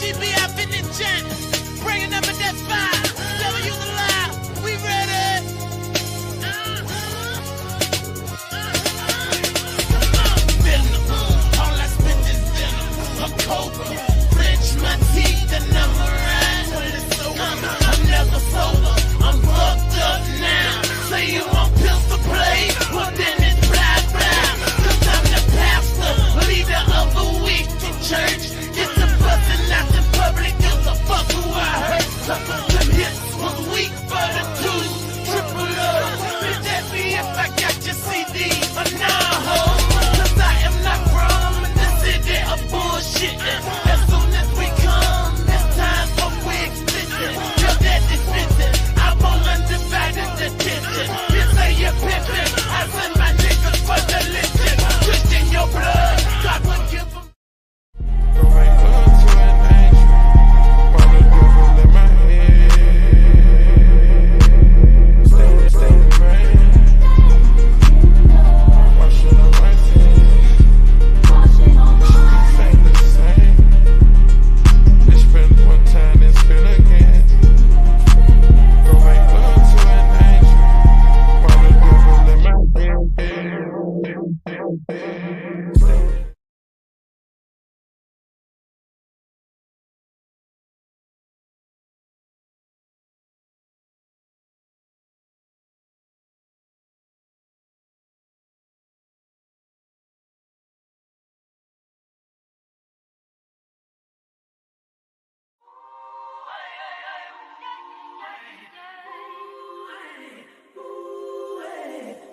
CBF in the jet. Bringing up at that 5. W the lie. We ready. All I spit is venom. A cobra. Clench my teeth and I'm right. I'm never sober. I'm fucked up now. Say you want pills to play? Well then it's blah blah. Cause I'm the pastor, leader of a wicked church. It's a bustin' out in public. Gives a fuck who I hurt. Them hits was weak for the two. Triple O. Bitch, that me if I got your CD or nah, ho. Cause I am not from the city of bullshit. As soon as we come, it's time for wig stitching. Your daddy fitting. I want undivided attention. You say you're pimping. I send my niggas for the listen. Twisting your blood. God will give them. Go make love to an angel. While the devil in my head. Stay in the rain. Washing up my sins. These ain't the same. They spend one time and spend again. Go make love to an angel. While the devil in my head.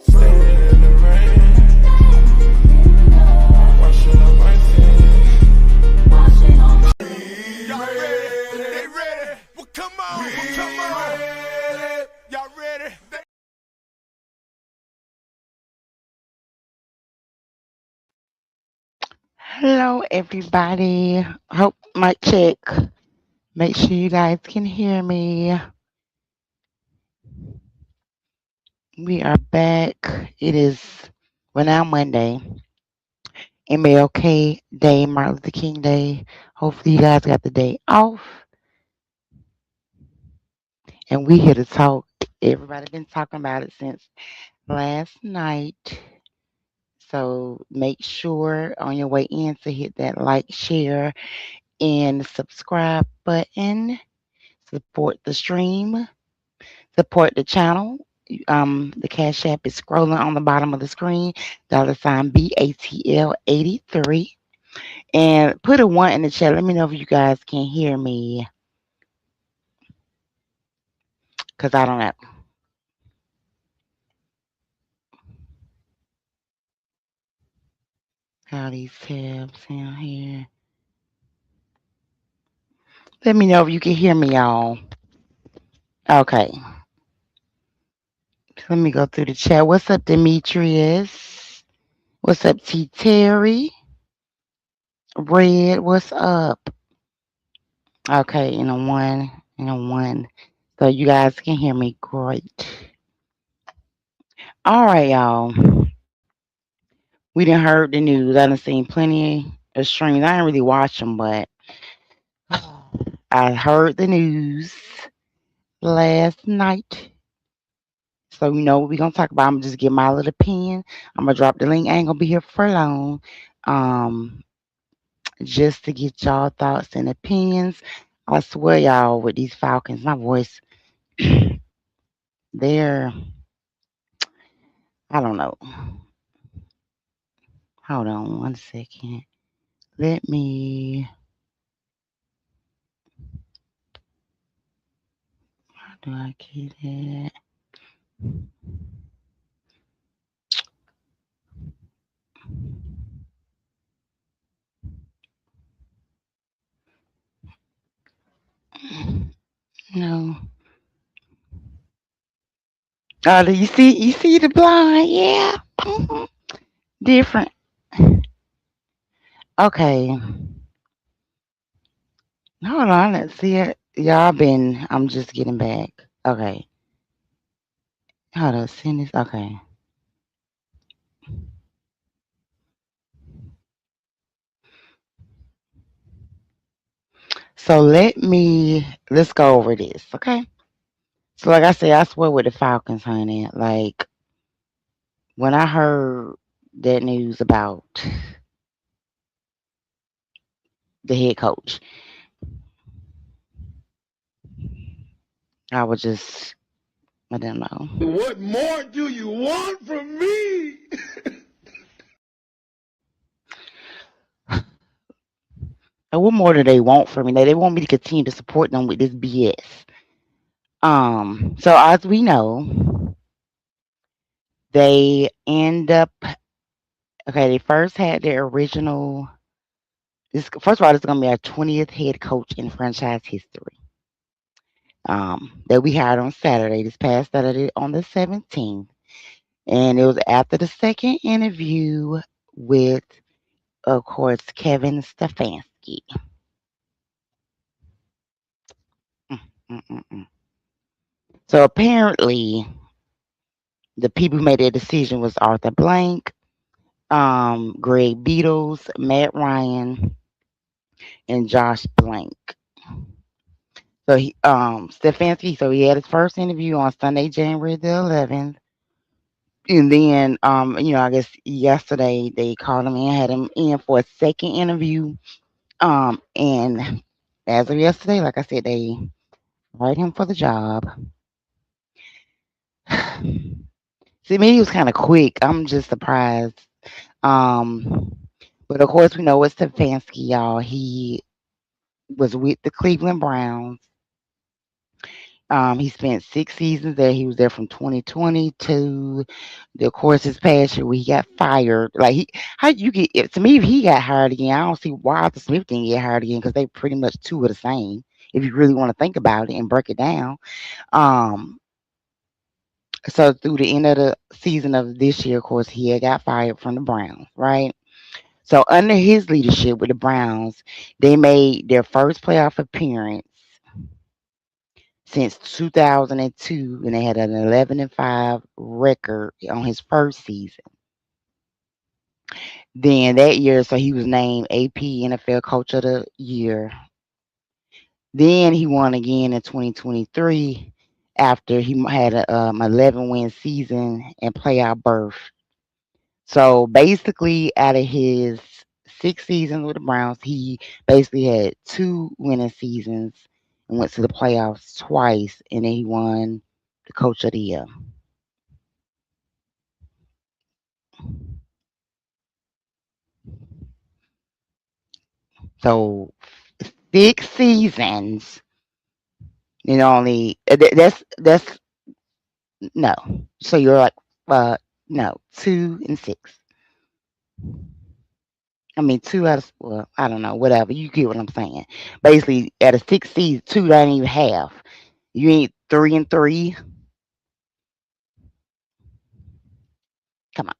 Standing in the rain, washing up my sins. Y'all ready? They ready? Well, come on. Come on. Y'all ready? Hello, everybody. Hope my check. Make sure you guys can hear me. We are back. It is now Monday, MLK Day, Martin Luther King Day. Hopefully, you guys got the day off, and we here to talk. Everybody been talking about it since last night. So make sure on your way in to hit that like, share, and subscribe button. Support the stream. Support the channel. The Cash App is scrolling on the bottom of the screen. $ BATL83. And put a 1 in the chat. Let me know if you guys can hear me. Because I don't know how these tabs down here. Let me know if you can hear me, y'all. Okay. Let me go through the chat. What's up, Demetrius? What's up, T. Terry? Red, what's up? Okay, in a one. So you guys can hear me great. All right, y'all. We done heard the news. I done seen plenty of streams. I didn't really watch them, but I heard the news last night. So you know what we're gonna talk about. I'm gonna just give my little opinion. I'm gonna drop the link. I ain't gonna be here for long. Just to get y'all thoughts and opinions. I swear, y'all, with these Falcons, my voice, they're, I don't know. Hold on 1 second. Let me, how do I get it? No. Oh, do you see the blind? Yeah. Different. Okay. Hold on. Let's see it. I'm just getting back. Okay. Hold on. Send this. Okay. So let's go over this, okay? So like I said, I swear with the Falcons, honey. Like when I heard that news about the head coach, I was just I don't know. What more do you want from me? And what more do they want from me? They want me to continue to support them with this BS. So as we know, they end up okay. They first had their original. This first of all, this is gonna be our 20th head coach in franchise history. That we hired on Saturday, this past Saturday on the 17th, and it was after the second interview with, of course, Kevin Stefanski. Mm, mm, mm, mm. So apparently, the people who made that decision was Arthur Blank, Greg Beatles, Matt Ryan, and Josh Blank. So Stefanski, so he had his first interview on Sunday, January the 11th. And then, I guess yesterday they called him in, had him in for a second interview. And as of yesterday, like I said, they hired him for the job. See, me, he was kind of quick. I'm just surprised. Um, but of course, we know it's Stefanski, y'all. He was with the Cleveland Browns. He spent 6 seasons there. He was there from 2020 to, of course, his past year where he got fired. Like how you get to me if he got hired again? I don't see why Arthur Smith didn't get hired again because they pretty much two are the same. If you really want to think about it and break it down. Um, so through the end of the season of this year, of course, he had got fired from the Browns, right? So under his leadership with the Browns, they made their first playoff appearance since 2002, and they had an 11-5 record on his first season. Then that year, so he was named AP NFL Coach of the Year. Then he won again in 2023 after he had a 11-win season and playoff berth. So basically, out of his 6 seasons with the Browns, he basically had two winning seasons and went to the playoffs twice, and then he won the Coach of the Year. So 6 seasons, only that's no. So you're like, no, 2 and 6. I mean, two out of well, I don't know, whatever. You get what I'm saying. Basically, out of 6 seasons, two don't even half. You ain't 3 and 3. Come on.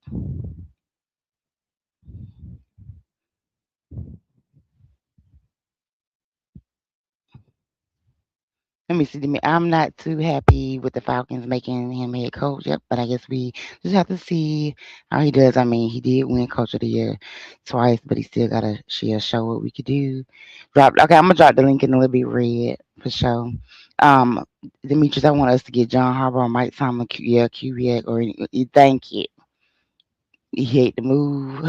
Let me see. I'm not too happy with the Falcons making him head coach. Yep, but I guess we just have to see how he does. I mean, he did win Coach of the Year twice, but he still gotta show what we could do. Drop. Okay, I'm gonna drop the link in a little bit red for sure. Um, Demetrius, I want us to get John Harbaugh, Mike Tomlin, QBX, or you think it. He hate the move.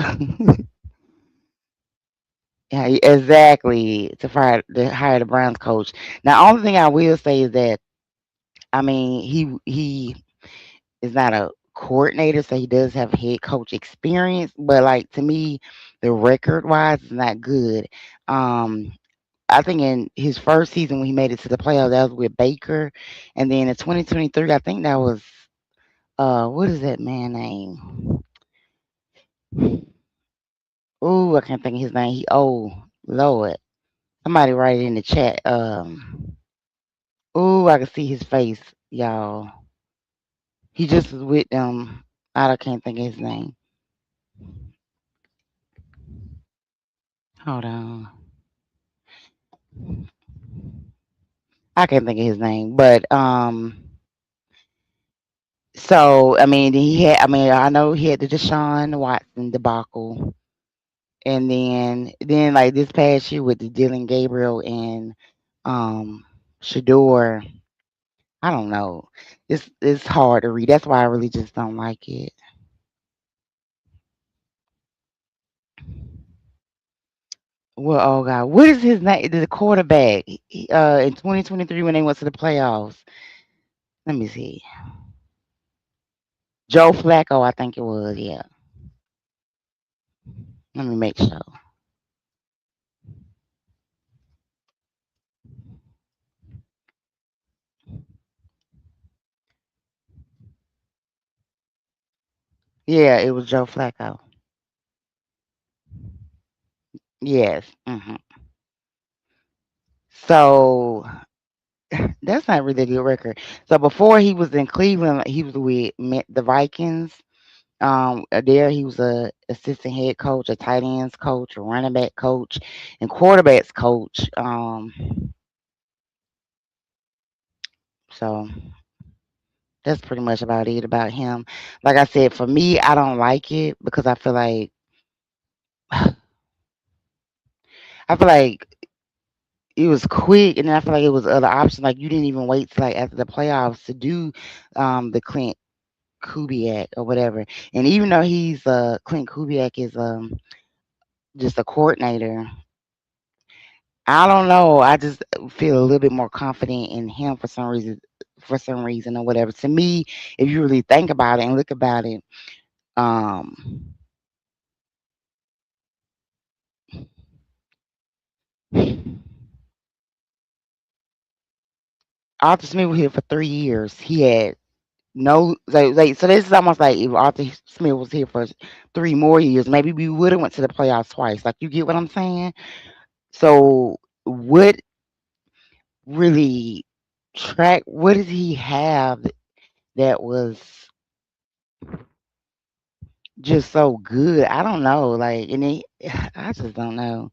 Yeah, exactly. To hire the Browns coach. Now, only thing I will say is that I mean he is not a coordinator, so he does have head coach experience. But like to me, the record wise is not good. Um, I think in his first season when he made it to the playoffs, that was with Baker, and then in 2023, I think that was what is that man name? Oh, I can't think of his name. Lord, somebody write it in the chat. Oh, I can see his face, y'all. He just was with them. I can't think of his name. Hold on. I can't think of his name. But so I mean I know he had the Deshaun Watson debacle. And then like this past year with the Dylan Gabriel and Shador, I don't know. It's hard to read. That's why I really just don't like it. Well, oh God, what is his name? The quarterback in 2023 when they went to the playoffs. Let me see. Joe Flacco, I think it was. Yeah. Let me make sure. Yeah, it was Joe Flacco. Yes. So that's not really a good record. So before he was in Cleveland, he was with the Vikings. There he was a assistant head coach, a tight ends coach, a running back coach, and quarterbacks coach. So that's pretty much about it about him. Like I said, for me, I don't like it because I feel like it was quick, and then I feel like it was other options. Like you didn't even wait till like after the playoffs to do the Clint Kubiak or whatever. And even though he's Clint Kubiak is just a coordinator, I don't know. I just feel a little bit more confident in him for some reason. For some reason or whatever. To me, if you really think about it and look about it, um, Arthur Smith was here for 3 years. He had no so this is almost like if Arthur Smith was here for 3 more years, maybe we would have went to the playoffs twice. Like you get what I'm saying? So what really what did he have that was just so good? I don't know. Like and he, I just don't know.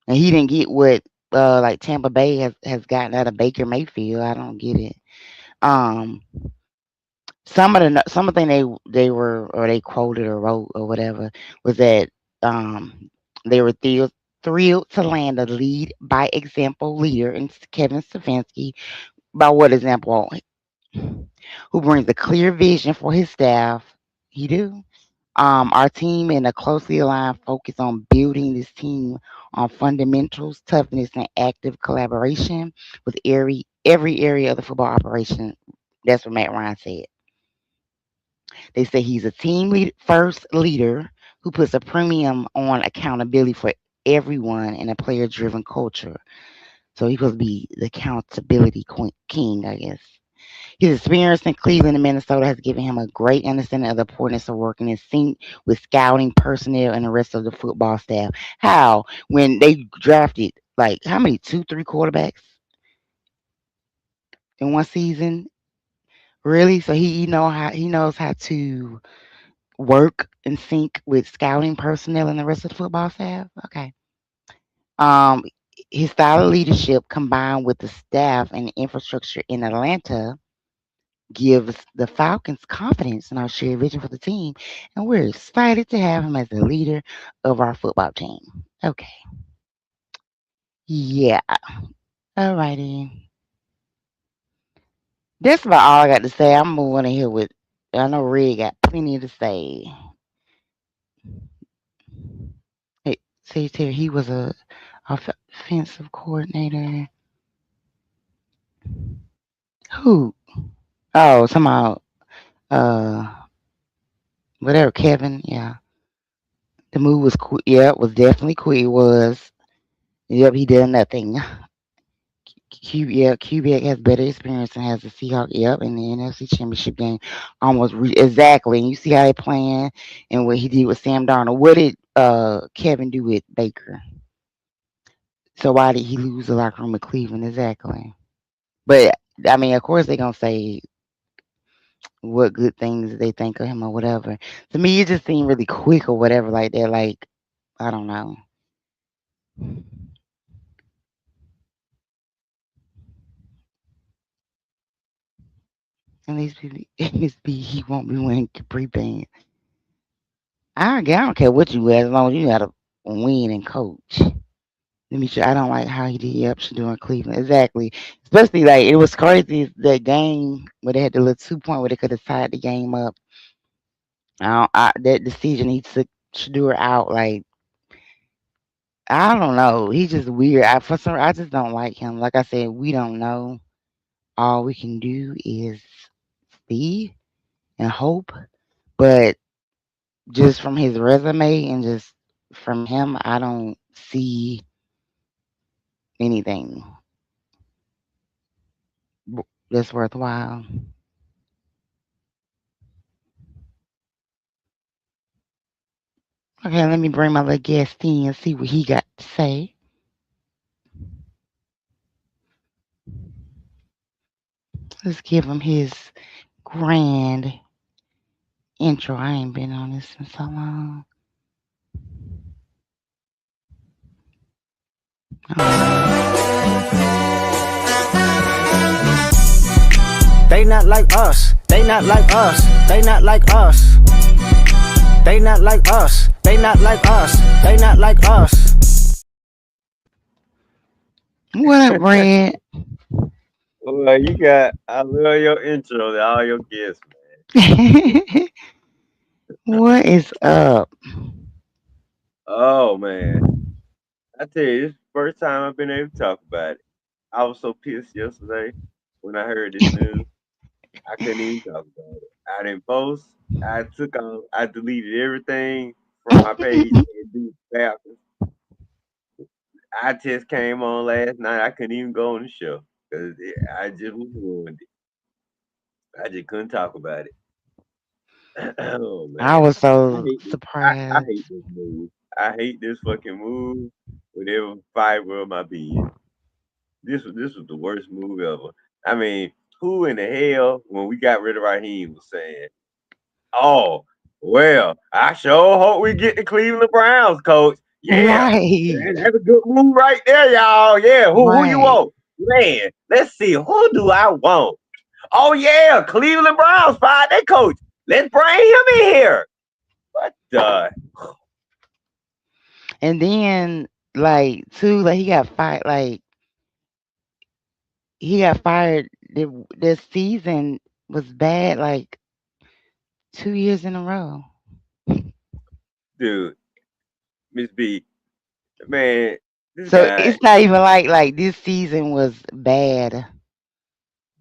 And he didn't get what like Tampa Bay has gotten out of Baker Mayfield. I don't get it. Um some of the thing they were or they quoted or wrote or whatever was that um they were thrilled to land a lead by example leader in Kevin Stefanski. By what example? Who brings a clear vision for his staff. He do. Our team in a closely aligned focus on building this team on fundamentals, toughness, and active collaboration with every area of the football operation. That's what Matt Ryan said. They say he's a first leader who puts a premium on accountability for everyone in a player driven culture. So he's supposed to be the accountability king, I guess. His experience in Cleveland and Minnesota has given him a great understanding of the importance of working in sync with scouting personnel and the rest of the football staff. How? When they drafted, like, how many? Two, three quarterbacks in one season? Really? So he knows how to work in sync with scouting personnel and the rest of the football staff? Okay. Um, his style of leadership combined with the staff and infrastructure in Atlanta gives the Falcons confidence in our shared vision for the team, and we're excited to have him as the leader of our football team. Okay. Yeah. Alrighty. That's about all I got to say. I'm moving on here with. I know Red got plenty to say. It says here he was a offensive coordinator. Who? Oh, somehow, uh, whatever, Kevin. Yeah, the move was quick. Yeah, it was definitely quick. It was. Yep, he did nothing. Quebec has better experience and has the Seahawks. Yep, in the NFC Championship game, exactly. And you see how they playing and what he did with Sam Darnold. What did Kevin do with Baker? So why did he lose the locker room with Cleveland? Exactly. But I mean, of course they're gonna say what good things they think of him or whatever. To me, it just seemed really quick or whatever like that. Like I don't know. At least he won't be wearing capri pants. I don't care what you wear as long as you got to win and coach. Let me. I don't like how he did. Yep, should do in Cleveland. Exactly. Especially like it was crazy that game where they had the little 2 point where they could have tied the game up. That decision he took Shador out. Like I don't know. He just weird. I just don't like him. Like I said, we don't know. All we can do is see and hope. But just from his resume and just from him, I don't see anything that's worthwhile. Okay, let me bring my little guest in and see what he got to say. Let's give him his grand intro. I ain't been on this in so long. They not like us. They not like us. They not like us. They not like us. They not like us. They not like us. What up, Brad? Well, I love your intro to all your guests, What is up? man. Oh, man. I tell you, this is the first time I've been able to talk about it. I was so pissed yesterday when I heard this news. I couldn't even talk about it. I didn't post. I deleted everything from my page and do Falcons. I just came on last night. I couldn't even go on the show because I just was ruined it. I just couldn't talk about it. Oh I man, was I so hate this. I surprised. hate this move. I hate this fucking move with every fiber of my being. This was the worst move ever. I mean, who in the hell when we got rid of Raheem was saying, "Oh, well, I sure hope we get the Cleveland Browns, coach." Yeah, Right, that's a good move right there, y'all. Yeah, who you right. want? Man, let's see. Who do I want? Oh yeah, Cleveland Browns fired their coach. Let's bring him in here. What the And then, like, too, like he got fired. Like he got fired. This season was bad. Like 2 years in a row. dude, Miss B? Man, this So guy it's not even like this season was bad.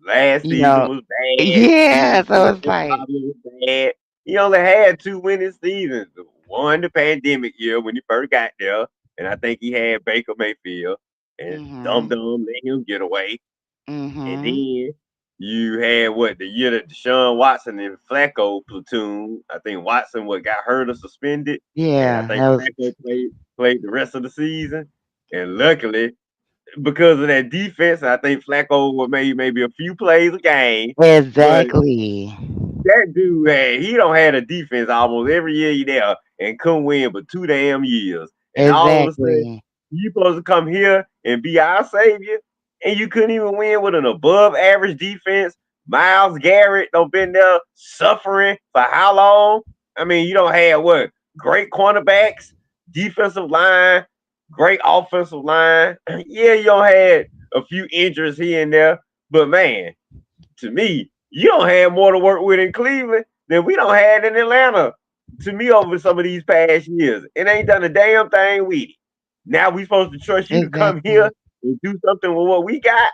last You season know? was bad. Yeah. Season So before it's that like probably was bad. He only had two winning seasons. One the pandemic year when he first got there, and I think he had Baker Mayfield and Dum mhm, Dum let him get away. And mhm. then you had what the year that Deshaun Watson and Flacco platoon. I think Watson what got hurt or suspended, and I Yeah, think that was Flacco played the rest of the season. And luckily, because of that defense, I think Flacco would maybe a few plays a game. But exactly, that dude, man, he don't had a defense almost every year he there and couldn't win but 2 damn years. And all of a sudden, exactly, you supposed to come here and be our savior, and you couldn't even win with an above average defense. Miles Garrett don't been there suffering for how long? I mean, you don't have what great cornerbacks, defensive line, great offensive line. Yeah, you don't had a few injuries here and there, but man, to me, you don't have more to work with in Cleveland than we don't have in Atlanta. To me, over some of these past years, it ain't done a damn thing with it. Now we supposed to trust you to come here exactly. and do something with what we got,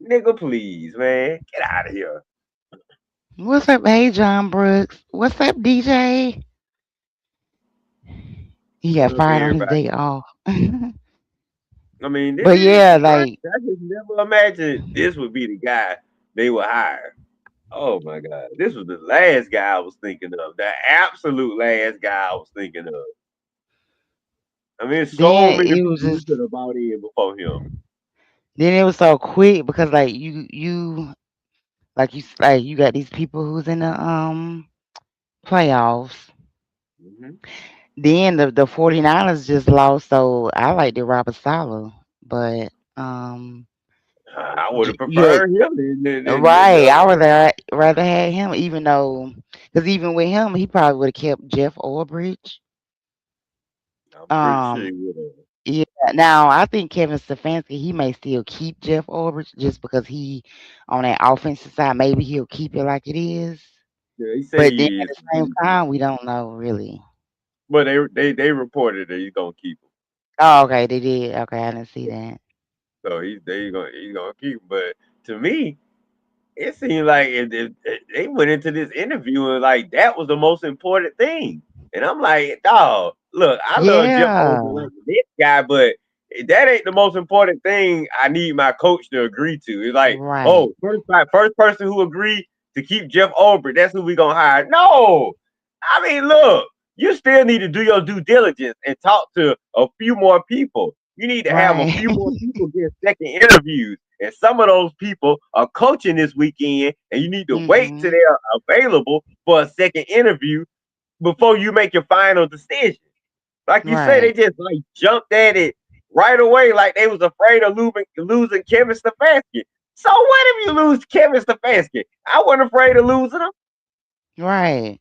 nigga. Please, man, get out of here. What's up, hey John Brooks? What's up, DJ? He got What's up, fired on his everybody? day off. I mean, But yeah, like I just never imagined this would be the guy they would hire. Oh my god, this was the last guy I was thinking of. The absolute last guy I was thinking of. I mean, so then many it was people we just could have bought in before him. then it was so quick because like like you got these people who's in the playoffs. Hmm. Then the 49ers just lost, so I like the Robert Sala. But I would have yeah, preferred him than the right. other I would guy. rather had him, even though, because even with him, he probably would have kept Jeff Ulbrich. I'm pretty sure Um, he would have. Yeah. Now I think Kevin Stefanski he may still keep Jeff Ulbrich just because he on that offensive side. Maybe he'll keep it like it is. Yeah, he say But then he at is, the same time, we don't know really. but they reported that he's gonna keep him. Oh, okay, they did. Okay, I didn't see that. So he's gonna keep him. But to me, it seemed like if they went into this interview and like that was the most important thing. And I'm like, dog, look, I love Jeff Yeah. Olsen like this guy, but that ain't the most important thing I need my coach to agree to. It's like, Right. oh, first person who agreed to keep Jeff Olbrich, that's who we gonna hire. No, I mean, look, you still need to do your due diligence and talk to a few more people. You need to have a Right. few more people get second interviews. And some of those people are coaching this weekend, and you need to wait till Mhm. they're available for a second interview before you make your final decision. Like you say, they Right. just like jumped at it right away, like they was afraid of losing Kevin Stefanski. So what if you lose Kevin Stefanski? I wasn't afraid of losing him. Right.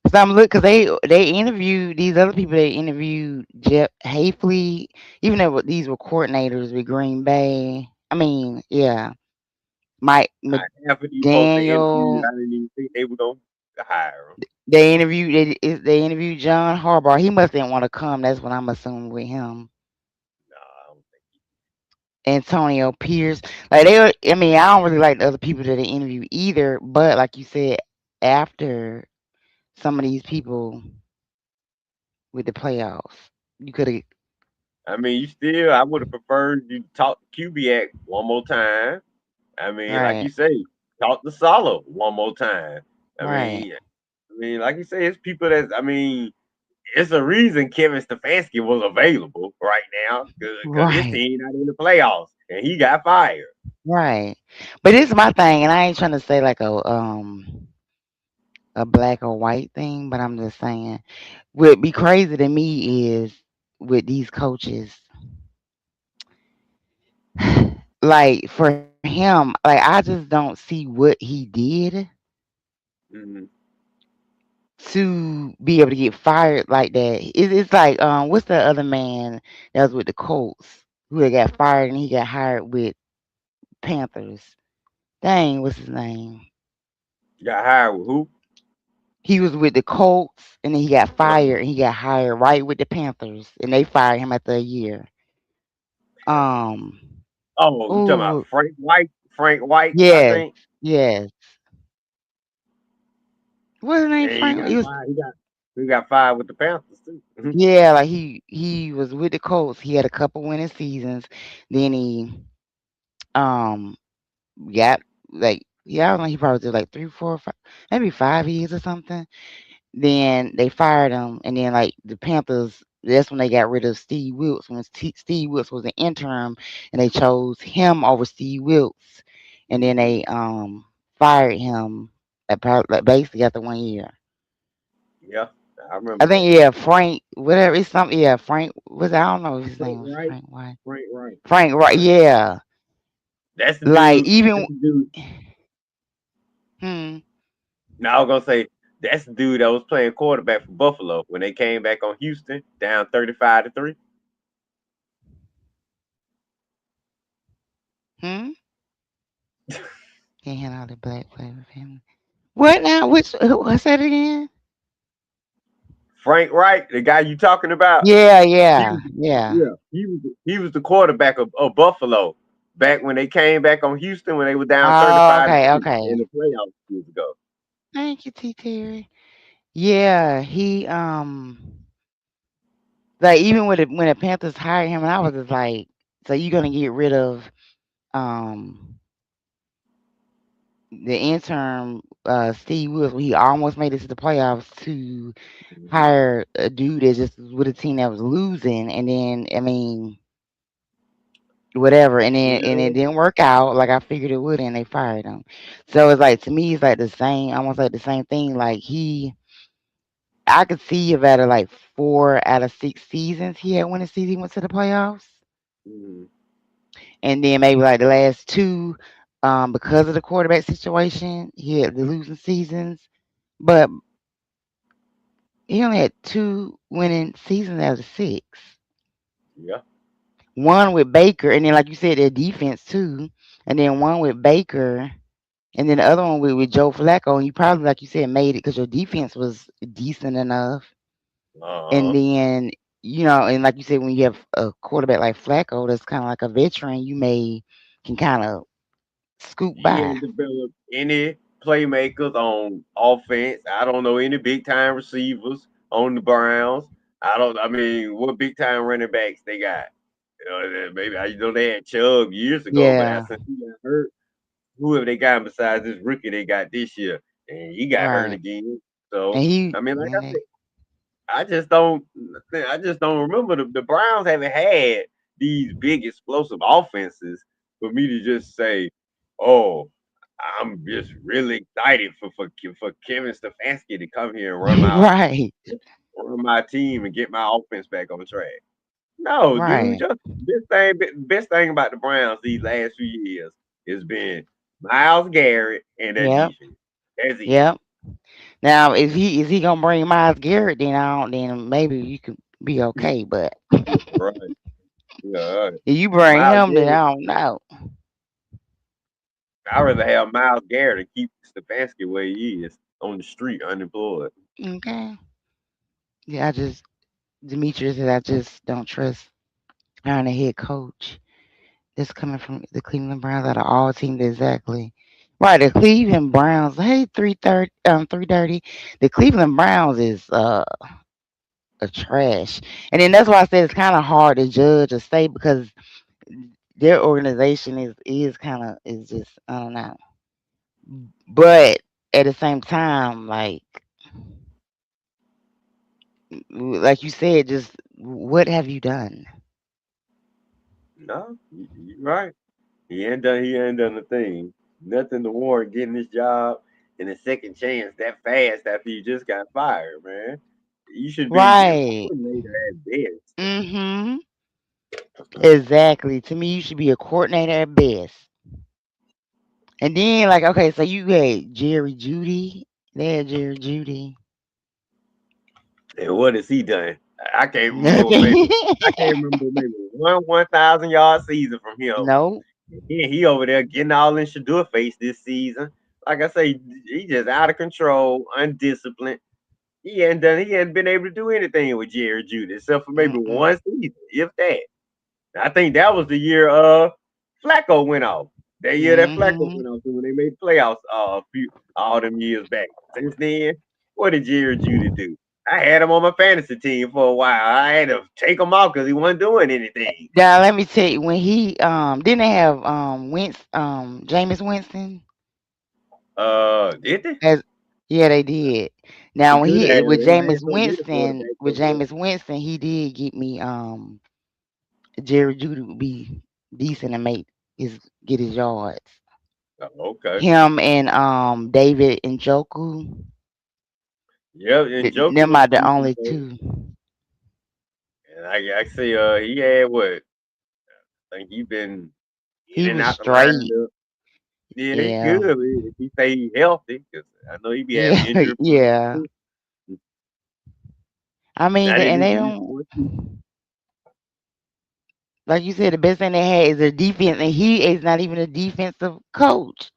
Some look because they interviewed these other people. They interviewed Jeff Hafley, even though these were coordinators with Green Bay. I mean, yeah, Mike Half of these folks they interviewed, McDaniel. I didn't even think they were gonna hire him. They interviewed John Harbaugh. He must didn't want to come. That's what I'm assuming with him. Nah, Antonio Pierce. Like they were, I mean, I don't really like the other people that they interviewed either. But like you said, after some of these people with the playoffs, you could have I mean, I would have preferred you talk to Kubiak one more time. I mean, like right, you say, talk to Salo one more time. I right, mean, like you say, it's people that I mean, it's a reason Kevin Stefanski was available right now because his right, team not in the playoffs and he got fired. right. But it's my thing, and I ain't trying to say like a black or white thing, but I'm just saying what be crazy to me is with these coaches, like for him, like I just don't see what he did Mm-hmm. to be able to get fired like that. It's like what's the other man that was with the Colts who had got fired and he got hired with Panthers? Dang, what's his name? Got hired with who? He was with the Colts and then he got Uh, fired and he got hired right with the Panthers and they fired him after a year. Um, oh, you talking about oh Frank White? Frank White, I yes, think. yes. What's his name? And he Frank. got It was fired. He got fired with the Panthers too. yeah, like he was with the Colts. He had a couple winning seasons. Then he um got like yeah, I don't know. He probably did like 3, 4, 5, maybe 5 years or something. Then they fired him, and then like the Panthers. That's when they got rid of Steve Wilkes. When Steve Wilkes was an interim, and they chose him over Steve Wilkes, and then they fired him about like basically after 1 year. Yeah, I I remember that. think yeah, Frank, whatever it's something. Yeah, Frank was. I don't know if his Frank name was Wright. Frank. Why? Frank Wright. Frank, right? Frank. Yeah, That's the like dude. even That's the dude. hmm, Now I was gonna say that's the dude that was playing quarterback for Buffalo when they came back on Houston down 35-3. hmm, can't handle the black flavor family. What now? Which? What's that again? Frank Wright, the guy you talking about, Yeah, he yeah, was yeah. yeah, he was the quarterback of Buffalo back when they came back on Houston when they were down Oh, 35 to okay, 3 okay. in the playoffs years ago. Thank you, T Terry. Yeah, he like even when the Panthers hired him, and I was just like, so you gonna get rid of um the interim Steve Wilson? He almost made it to the playoffs to Mhm. hire a dude that just was with a team that was losing, and then I mean whatever, and it Well, didn't work out like I figured it would, and they fired him. So it's like to me, it's like the same, almost like the same thing. Like I could see about it like 4 out of 6 seasons he had won a season, he went to the playoffs, mhm. and then maybe like the last two, because of the quarterback situation, he had the losing seasons. But he only had 2 winning seasons out of 6. Yeah. One with Baker, and then like you said, their defense too, and then one with Baker, and then the other one with Joe Flacco. And you probably, like you said, made it because your defense was decent enough. And Uh-huh. then and like you said, when you have a quarterback like Flacco, that's kind of like a veteran, you may can kind of scoop He by. ain't developed any playmakers on offense. I don't know any big time receivers on the Browns. I mean, what big time running backs they got? Maybe I know they had Chubb years ago, but Yeah, after he got hurt, who have they got besides this rookie they got this year? And he got hurt right. again. And So I mean, like I and said, I just don't remember the Browns haven't had these big explosive offenses for me to just say, oh, I'm just really excited for Kevin Stefanski to come here and right, run my team and get my offense back on track. No, dude, right. just best thing about the Browns these last few years has been Miles Garrett and their Yep, defense. That's it. yep. Now, is he gonna bring Miles Garrett? Then I don't. Then maybe you could be okay. But Right. Yeah. if you bring Miles him, then Garrett. I don't know. I'd rather have Miles Garrett and keep Stefanski where he is on the street unemployed. Okay. Yeah, Demetrius said I just don't trust hiring a head coach that's coming from the Cleveland Browns out of all teams exactly. Right, the Cleveland Browns. Hey, 330. The Cleveland Browns is a trash, and then that's why I said it's kind of hard to judge or say because their organization is kind of is just I don't know. But at the same time, like you said, just what have you done? No, you're right. He ain't done a thing. Nothing to warrant getting this job and a second chance that fast after you just got fired, man. You should be a Right. coordinator at best. Mm-hmm. Exactly. To me, you should be a coordinator at best. And then, like, okay, so you had Jerry Judy. They had Jerry Judy. And what has he done? I can't remember maybe Nothing. I can't remember maybe 1,000 yard season from him. Nope. He over there getting all in Shador face this season. Like I say, he just out of control, undisciplined. He hadn't been able to do anything with Jerry Judy except for maybe Mm-mm. one season, if that. I think that was the year Flacco went off. That year that Flacco Mm-hmm. went off when they made playoffs a few all them years back. Since then, what did Jerry Judy do? I had him on my fantasy team for a while. I had to take him off because he wasn't doing anything. Now let me tell you, when he didn't they have Jameis Winston Did they? as yeah they did. Now He when could he have. with They had Jameis so many Winston quarterbacks with up there. Jameis Winston he did get me Jerry Judy would be decent and get his yards. Oh, okay. Him and David and Joku. Yeah, and Joker Them was are the decent only though. two. And I see he had what? I think he been in He and was out the lineup. straight. Yeah, he Yeah. good if he stay healthy. Cause I know he be having Yeah. injury problems Yeah. too. I mean, I and didn't they even don't, want to. like you said, the best thing they had is their defense, and he is not even a defensive coach.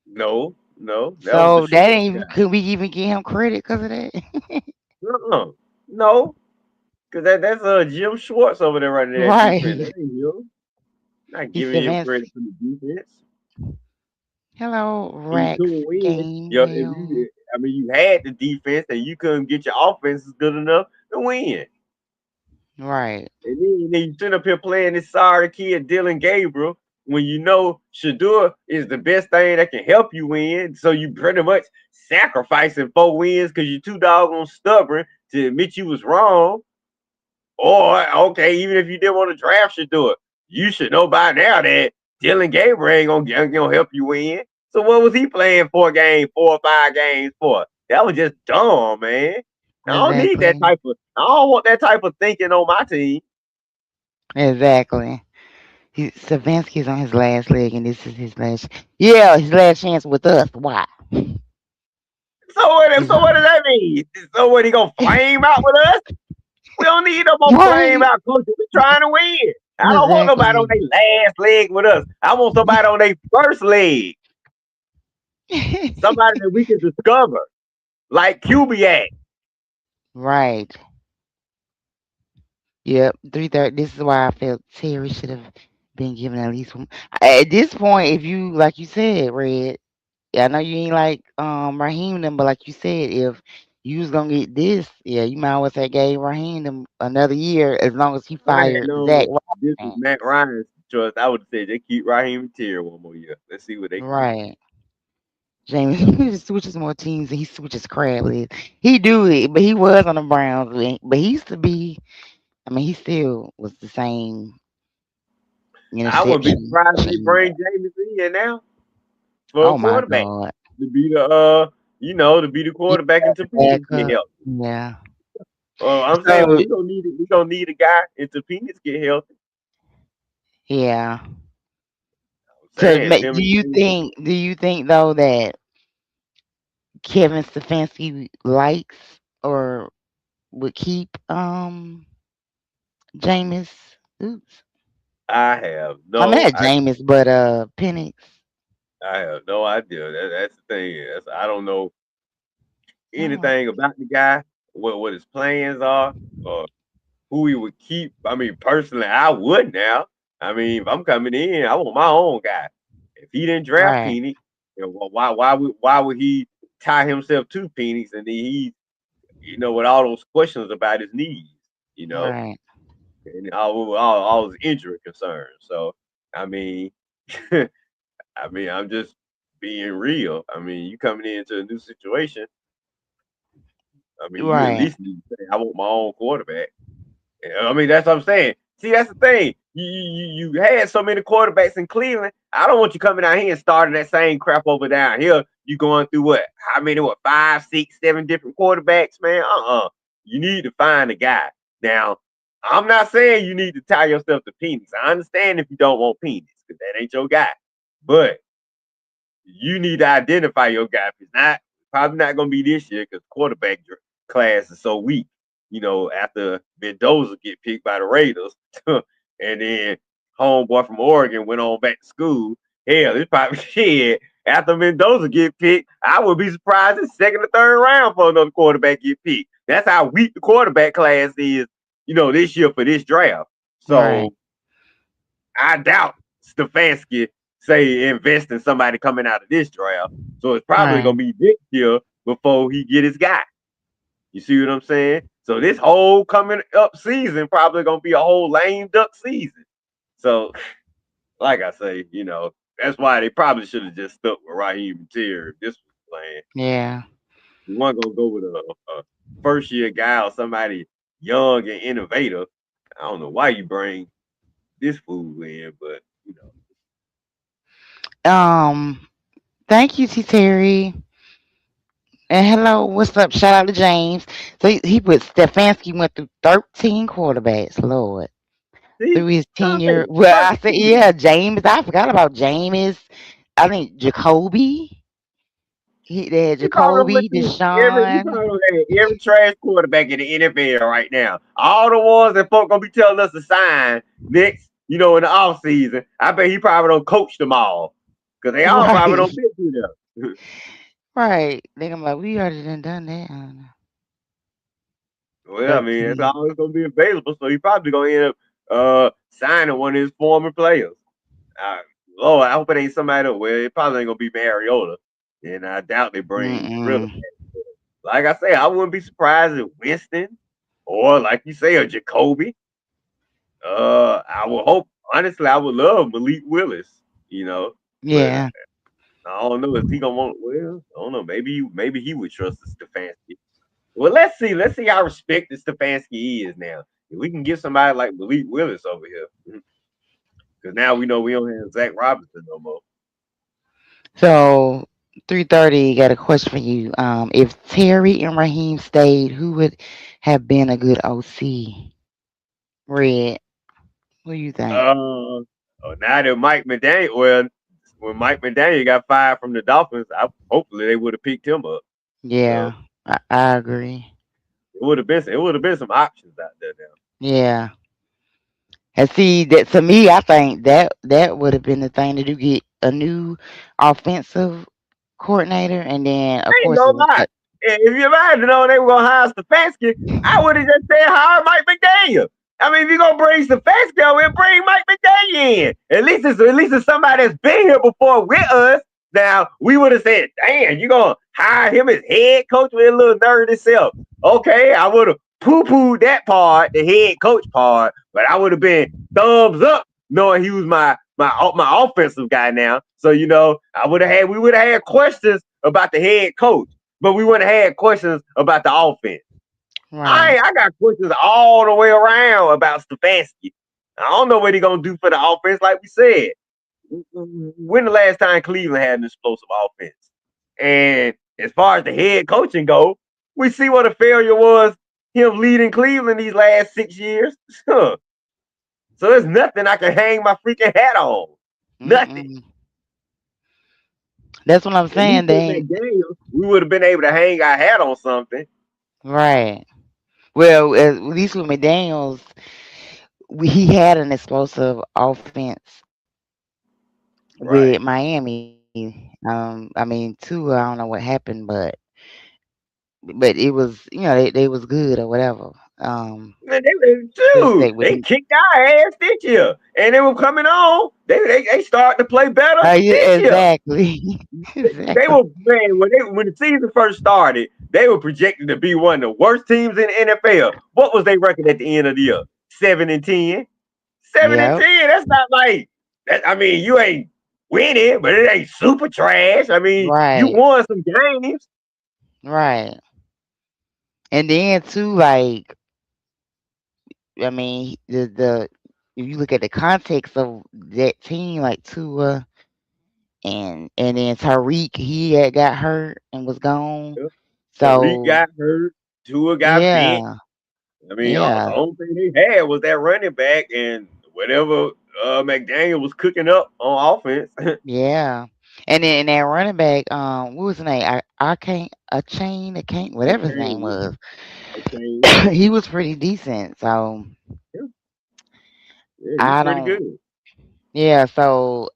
No, no, that was the So that Schwartz ain't guy. even, could we even give him credit because of that? Uh-uh. No, cause that's Jim Schwartz over there running that defense. Right. That ain't him. Not He's giving him credit Stefanski. for the defense. Hello, And you Rex couldn't win. Yo, if Gamewell. you, I mean, you had the defense and you couldn't get your offenses good enough to win. Right. And then you sit up here playing this sorry kid Dylan Gabriel when you know Shador is the best thing that can help you win. So you pretty much sacrificing 4 wins because you're too doggone stubborn to admit you was wrong. Or okay, even if you didn't want to draft Shador, you should know by now that Dylan Gabriel ain't gonna help you win. So what was he playing 4 or 5 games for? That was just dumb, man. I don't need that Exactly. type of. I don't want that type of thinking on my team. Exactly. Stefanski's on his last leg, and this is his last. Yeah, his last chance with us. Why? So what? He's So what does that mean? So what? He gonna flame out with us? We don't need no more flame right. out coaches. We trying to win. I don't want nobody on Exactly. their last leg with us. I want somebody on their first leg. Somebody that we can discover, like QB. Right. Yep. 3:30. This is why I felt Terry should have been given at least one. At this point, if you like you said, Red. Yeah, I know you ain't like Raheem them, but like you said, if you was gonna get this, yeah, you might as well say gave Raheem them another year as long as he If I had fired known Zach that this was Robinson. Matt Ryan's choice, I would have said they keep Raheem Tier one more year. Let's see what they can do. Right. James he just switches more teams and he switches crab legs. He do it, but he was on the Browns, but he used to be. I mean, he still was the same I wouldn't be interception surprised if they machine. bring James in now for a Oh my quarterback God. to be the to be the Yeah, quarterback until Penix get backup. healthy. Yeah. I'm saying So we gonna need a guy until Penix get healthy. yeah. I'm So saying do Tim. you think? Do you think though that Kevin Stefanski likes or would keep Jameis? Oops. I have I mean no not Jameis, but Penix. I have no idea. That's the thing. I don't know Oh, anything about the guy, what his plans are, or who he would keep. I mean, personally, I would now. I mean, if I'm coming in, I want my own guy. If he didn't draft right, Penny, why would he tie himself to Penix and then he with all those questions about his knees, you know, right, and all his injury concerns. So I mean, I mean, I'm just being real. I mean, you coming into a new situation. I mean, you at right, least need to say, I want my own quarterback. Yeah, I mean, that's what I'm saying. See, that's the thing. You had so many quarterbacks in Cleveland. I don't want you coming out here and starting that same crap over down here. You going through what? How many? What? 5, 6, 7 different quarterbacks, man. You need to find a guy. Now, I'm not saying you need to tie yourself to Penix. I understand if you don't want Penix because that ain't your guy. But you need to identify your guy. If it's not, probably not going to be this year because quarterback class is so weak. After Mendoza get picked by the Raiders, and then homeboy from Oregon went on back to school. Hell, it's probably shit. After Mendoza get picked, I would be surprised if second or third round for another quarterback get picked. That's how weak the quarterback class is, this year for this draft. right, So I doubt Stefanski say invest in somebody coming out of this draft. So it's probably right, gonna be next year before he get his guy. You see what I'm saying? So this whole coming up season probably gonna be a whole lame duck season. So, like I say, that's why they probably should have just stuck with Raheem Tier if this was playing. yeah. You weren't gonna go with a first year guy or somebody young and innovative. I don't know why you bring this fool in, but Um, thank you, T Terry. And hello, what's up? Shout out to James. So he put Stefanski went through 13 quarterbacks, Lord. see, Through his all tenure. right, Well, I said, 13. yeah, James. I forgot about James. I think Jacoby. They had He probably done went Jacoby, through he Deshaun. probably done had every trash quarterback in the NFL right now. All the ones that folk gonna be telling us to sign next, in the off season. I bet he probably don't coach them all. Cause they all probably Right. don't fit through there. Right. They gonna be like, we already done that. I don't know. Well, I mean, it's 13. all that's gonna be available, so he probably gonna end up signing one of his former players. Uh, Lord, I hope it ain't somebody else. Well, it probably ain't gonna be Mariota. And I doubt they bring Driller. Mm-mm. Like I say, I wouldn't be surprised if Winston or like you say, a Jacoby. I would hope honestly, I would love Malik Willis, but Yeah. I don't know if he gonna want. Well, I don't know. Maybe he would trust the Stefanski. Well, let's see. Let's see how respected Stefanski is now. If we can get somebody like Malik Willis over here, because now we know we don't have Zach Robinson no more. So 3:30 got a question for you. If Terry and Raheem stayed, who would have been a good OC? Red. What do you think? Now that Mike McDaniel, well, when Mike McDaniel got fired from the Dolphins, hopefully they would have picked him up. So Yeah, I agree. it would have been some options out there now. Yeah. And see that to me, I think that would have been the thing to do. Get a new offensive coordinator, and then of I ain't course it gonna was lie. If you might have known they were gonna hire Stefanski, I would have just said hire Mike McDaniel. I mean, if you're gonna bring Stefanski over and bring Mike McDaniel in. At least it's somebody that's been here before with us. Now we would have said, damn, you gonna hire him as head coach with a little nerd himself. Okay, I would have poo-pooed that part, the head coach part, but I would have been thumbs up knowing he was my offensive guy now. So we would have had questions about the head coach, but we wouldn't have had questions about the offense. right. I got questions all the way around about Stefanski. I don't know what he gonna do for the offense, like we said. When the last time Cleveland had an explosive offense? And as far as the head coaching go, we see what a failure was him leading Cleveland these last 6 years. So there's nothing I can hang my freaking hat on. Nothing. Mm-mm. That's what I'm At least saying. They with ain't McDaniels, we would have been able to hang our hat on something. right. Well, at least with McDaniels, he had an explosive offense with Right. Miami. I mean, Tua, I don't know what happened, but it was, they was good or whatever. Man, they With they them. kicked our ass this year, and they were coming on. They started to play better this Yeah, year. exactly, They exactly. were man when the season first started, they were projected to be one of the worst teams in the NFL. What was they record at the end of the year? 7-10. Seven and Yep. ten. That's not like that. I mean, you ain't winning, but it ain't super trash. I mean, you Right. won some games. Right. And then too, like, I mean, the if you look at the context of that team, like Tua and then Tariq, he had got hurt and was gone. Tariq So got hurt. Tua got bent. yeah, I mean, the yeah, only thing they had was that running back and whatever McDaniel was cooking up on offense. yeah. And then that running back, what was his name? I can't a chain, I can't whatever his name Okay, was. okay, He was pretty decent. So yeah, yeah, he's I pretty don't. good. Yeah. So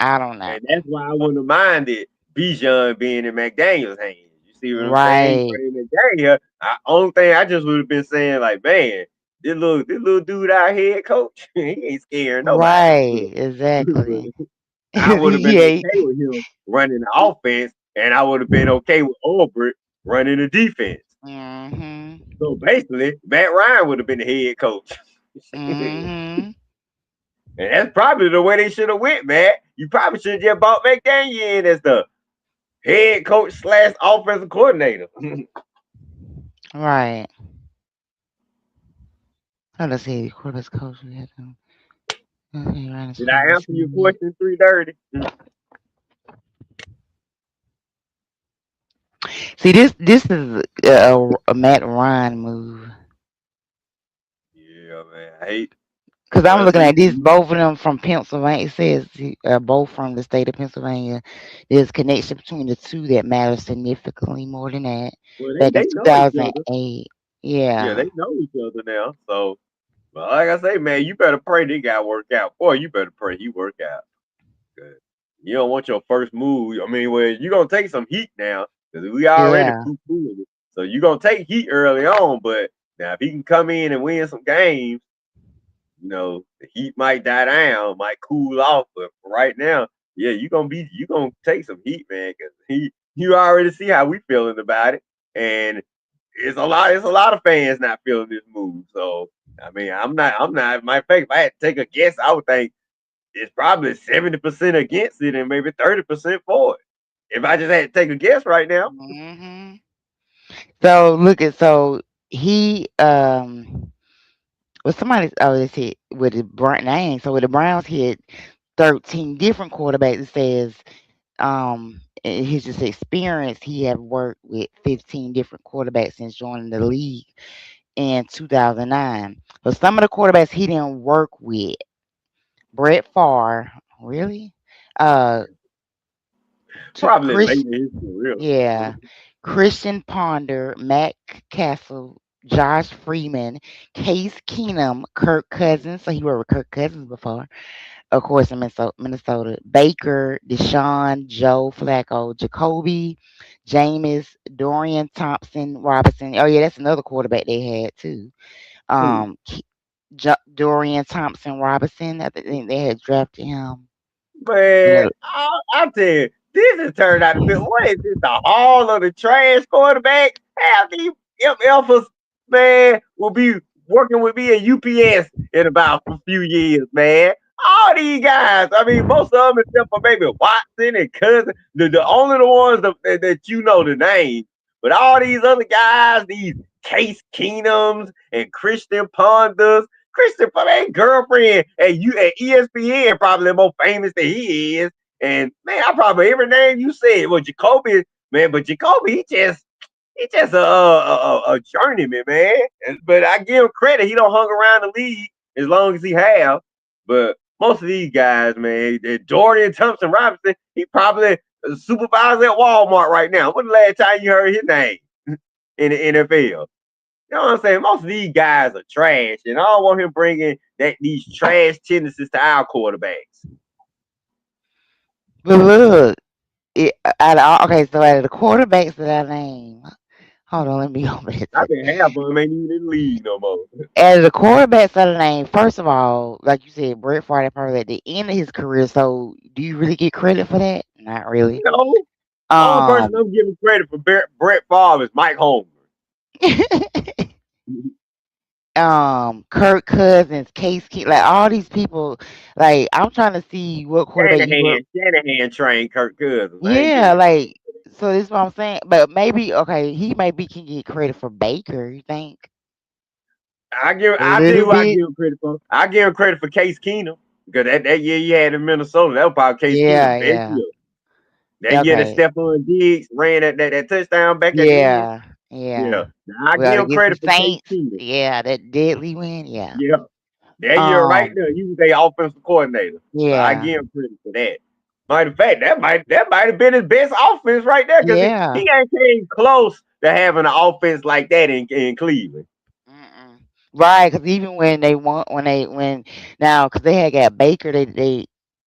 I don't know. And that's why I wouldn't have minded Bijan being in McDaniel's hands. You see what I'm saying? Right. But in McDaniel, only thing I just would have been saying, like, man, this little dude out here, coach, he ain't scaring nobody. Right. Exactly. I would have been Yeah. okay with him running the offense, and I would have been okay with Albert running the defense. Mhm. So basically, Matt Ryan would have been the head coach. And Mhm. that's probably the way they should have went, Matt. You probably should have just bought McDaniel in as the head coach slash offensive coordinator. Right. Oh, let's see. Quarters coach. We had them. Okay, right as Did far I as answer your question 330? see this is a Matt Ryan move. Yeah, man. I hate. Cause I'm Well, looking at this, he both of them from Pennsylvania. It says both from the state of Pennsylvania. There's connection between the two that matters significantly more than that. well, Back in they know each other. 2008. Yeah, Yeah, they know each other now. So, but like I say, man, you better pray this guy work out. Boy, you better pray he work out. 'Cause you don't want your first move. I mean, well, you're gonna take some heat now because we already yeah, poo-pooing it. So you're gonna take heat early on, but now if he can come in and win some games, the heat might die down, might cool off. But for right now, yeah, you gonna take some heat, man, because you already see how we feeling about it, and it's a lot of fans not feeling this move. So I mean, I'm not. My fact, if I had to take a guess, I would think it's probably 70% against it and maybe 30% for it. If I just had to take a guess right now. hmm So look at he well somebody let's see with the Brown name. So with the Browns he had 13 different quarterbacks. It says in his just experience he had worked with 15 different quarterbacks since joining the league in 2009. But some of the quarterbacks he didn't work with, Brett Favre, really? Uh, Probably Chris, late in his career. yeah, Christian Ponder, Matt Castle. Josh Freeman, Case Keenum, Kirk Cousins. So he worked with Kirk Cousins before, of course, in Minnesota. Baker, Deshaun, Joe Flacco, Jacoby, Jameis, Dorian Thompson, Robinson. Oh yeah, that's another quarterback they had too. Who? Dorian Thompson Robinson. I think they had drafted him. In Man, a, I'll tell you, this has turned out to be what is this? The hall of the trash quarterback? Half these MFers, man, will be working with me at UPS in about a few years, man. All these guys, I mean, most of them except for maybe Watson and Cousin, the only the ones that you know the names. But all these other guys, these Case Keenums and Christian Ponders, Christian, man, girlfriend at ESPN probably more famous than he is. And man, I probably every name you said. Well, Jacoby, man, but Jacoby, he just a journeyman, man. But I give him credit. He don't hung around the league as long as he have. But most of these guys, man, Dorian Thompson Robinson, he probably a supervisor at Walmart right now. When the last time you heard his name in the NFL? You know what I'm saying? Most of these guys are trash, and I don't want him bringing these trash tendencies to our quarterbacks. but look, okay, so out of the quarterbacks that I named, hold on, let me go back I to think half of them ain't even in the league no more. out of the quarterbacks that I named. First of all, like you said, Brett Favre probably at the end of his career. So, do you really get credit for that? Not really. You know, only person Um, I'm giving credit for Brett Favre is Mike Holmgren. Kirk Cousins, Case Keenum, like all these people. Like, I'm trying to see what quarterback you were. Shanahan trained Kirk Cousins. I ain't Yeah, giving him like so. This is what I'm saying. But maybe okay, he maybe can get credit for Baker. You think a I tell little you what I bit? give him credit for. I give him credit for Case Keenum. Because that year he had in Minnesota, that was probably Case Keenum's Yeah, best yeah. year. That year that Okay. Stephon Diggs ran that touchdown back at the end. Yeah, Yeah. yeah. Now, I Well, give him against the credit for Case Saints, Keenum. yeah, that deadly win, yeah. Yeah. That year right Um, there, he was their offensive coordinator. So I yeah, give him credit for that. Matter of fact, that might have been his best offense right there because yeah. he ain't came close to having an offense like that in Cleveland. Mm-mm. Right, because even when they won, when now, because they had got Baker, they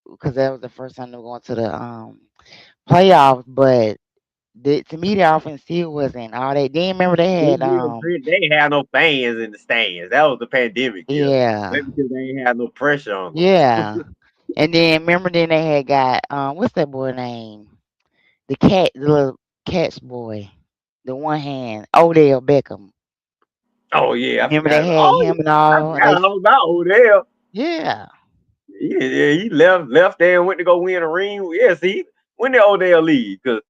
because that was the first time they were going to the playoffs, but to me the offense still wasn't all that. Then remember they They had give him credit. They ain't had no fans in the stands. That was the pandemic year. yeah, Maybe because they ain't had no pressure on them. yeah, and then remember then they had got what's that boy name? The little catch boy, the one hand Odell Beckham. Oh yeah, I Remember forgot. they had him and I all, and forgot all about Odell. yeah, Yeah, he left there and went to go win a ring. Yeah, see, when did Odell leave? Because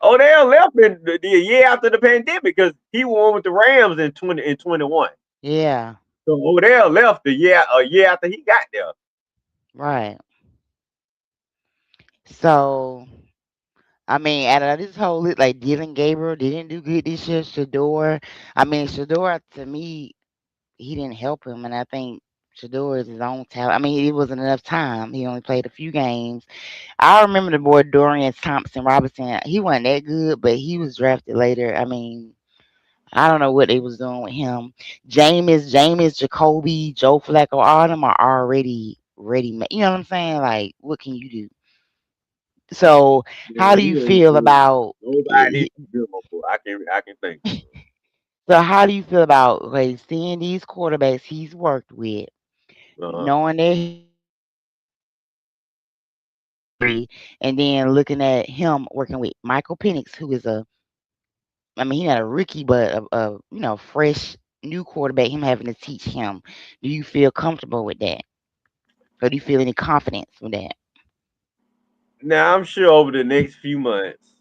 Odell left in the year after the pandemic because he won with the Rams in 2021. yeah, So Odell left a year after he got there. right. So I mean, out of this whole like Dylan Gabriel didn't do good this year. Shador, I mean, Shador to me he didn't help him, and I think Shador is his own talent. I mean, it wasn't enough time. He only played a few games. I remember the boy Dorian Thompson Robinson. He wasn't that good, but he was drafted later. I mean, I don't know what they was doing with him. Jameis, Jacoby, Joe Flacco, all of them are already ready. You know what I'm saying? Like, what can you do? So, how Yeah, do he you ain't feel good. about? Nobody beautiful. I can think of. So, how do you feel about like seeing these quarterbacks he's worked with, Uh-huh. knowing their and then looking at him working with Michael Penix, who is I mean, he's not a rookie, but fresh new quarterback. Him having to teach him. Do you feel comfortable with that, or do you feel any confidence with that? Now I'm sure over the next few months,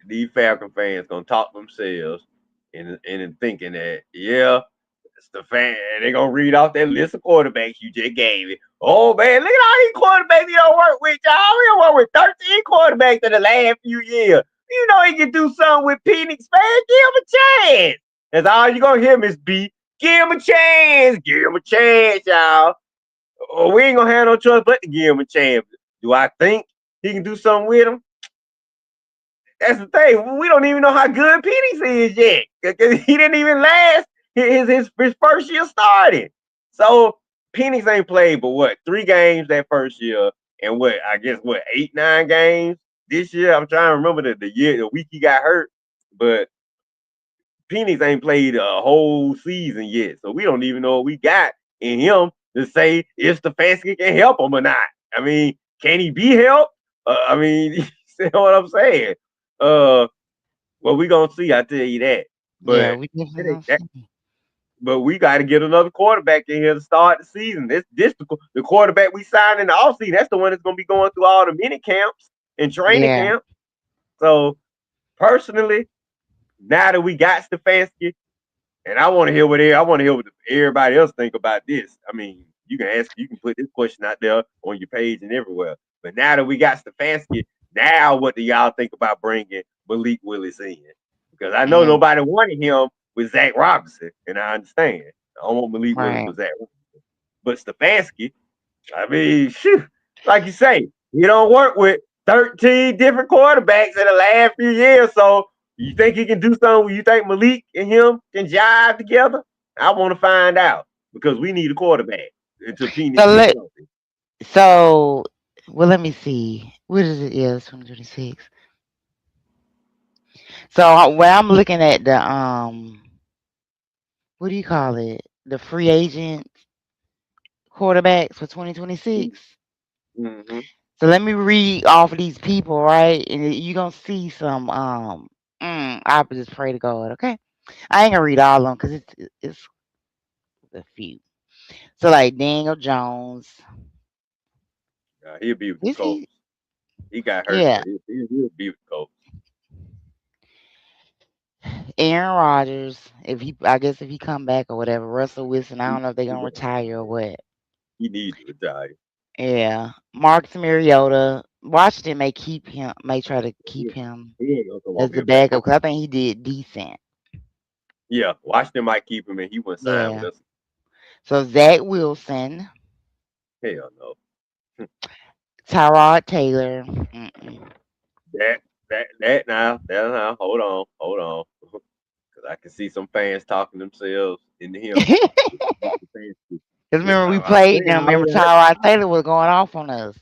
these Falcon fans gonna talk themselves and thinking that Stefan, they gonna read off that list of quarterbacks you just gave it. Oh man, look at all these quarterbacks you don't work with, y'all. We don't work with 13 quarterbacks in the last few years. You know he can do something with Penix, man. Give him a chance. That's all you gonna hear, Miss B. Give him a chance. Give him a chance, y'all. Oh, we ain't gonna have no choice but to give him a chance. Do I think he can do something with him? That's the thing. We don't even know how good Penix is yet. Because he didn't even last. His first year starting. So Penix ain't played but what 3 games that first year, and what I guess what 8 9 games this year. I'm trying to remember the week he got hurt, but Penix ain't played a whole season yet, so we don't even know what we got in him to say if Stefanski can help him or not. I mean, can he be helped? I mean, you see what I'm saying? Uh, well, we gonna see. I tell you that, Yeah, but we definitely it ain't gonna that. see. But we got to get another quarterback in here to start the season. This the quarterback we signed in the offseason. That's the one that's gonna be going through all the mini camps and training Yeah, camps. So personally, now that we got Stefanski, and I want to hear what everybody else think about this. I mean, you can put this question out there on your page and everywhere. But now that we got Stefanski, now what do y'all think about bringing Malik Willis in? Because I know mm, nobody wanted him with Zach Robinson, and I understand. I don't want Malik Willis right. with Zach Robinson, but Stefanski, I mean, shoot, like you say, he don't work with 13 different quarterbacks in the last few years. So you think he can do something? You think Malik and him can jive together? I want to find out because we need a quarterback until So Penix get let healthy. so well let me see. What is it? Is 2026. So when I'm looking at the what do you call it? The free agent quarterbacks for 2026. Mm-hmm. So let me read off of these people, right? And you're gonna see some I just pray to God, okay? I ain't gonna read all of them because it's a few. So like Daniel Jones. He'll be with the Is Colts. he? He got hurt, Yeah. but he'll be with the Colts. Aaron Rodgers, if he I guess if he come back or whatever. Russell Wilson, I He, don't know if they're he, gonna retire or what. he needs to retire. Yeah. Marcus Mariota. Washington may try to keep He, him he ain't gonna come as over the here back. backup because I think he did decent. Yeah, Washington might keep him, and he wouldn't sign with Yeah. us. So Zach Wilson, Hell no. Tyrod Taylor. Mm-mm. That that now. Hold on, because I can see some fans talking themselves into him. Because remember we I'm played saying them. Remember Tyrod Taylor was going off on us,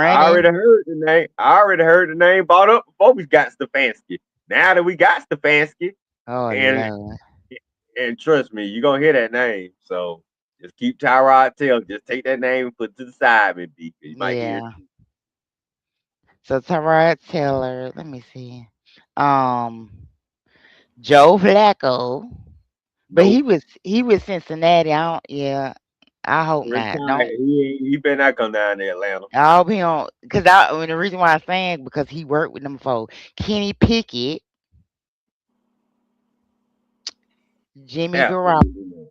I already running. heard the name. I already heard the name brought up before we got Stefanski. Now that we got Stefanski, Oh and Lord. and trust me, you're gonna hear that name. So just keep Tyrod Taylor. Just take that name and put it to the side, maybe. You might hear it. Yeah. So Tyrod Taylor. Let me see. Um, Joe Flacco. But Nope. he was Cincinnati. I don't. Yeah. I hope not. Retired. Don't. He better not come down to Atlanta. I hope he don't. Because I mean the reason why I'm saying because he worked with them before. Kenny Pickett, Jimmy Garoppolo. Absolutely not.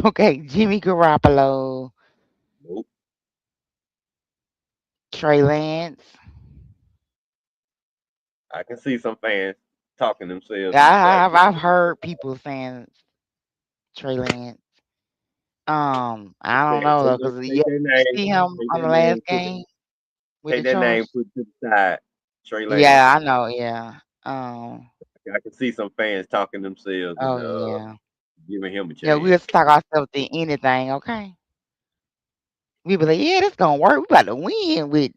Okay, Jimmy Garoppolo, Nope. Trey Lance. I can see some fans talking themselves into that. I've heard people saying Trey Lance. I don't know though, cause Take you that name. see him Take on that the last name. game with Take the that name. Chargers. Put it to the side. Trey Lance. Yeah, I know. Yeah. Um. I can see some fans talking themselves and Oh yeah. giving him a Yeah, chance. we'll talk ourselves to anything. Okay. We be like, yeah, this gonna work. We about to win with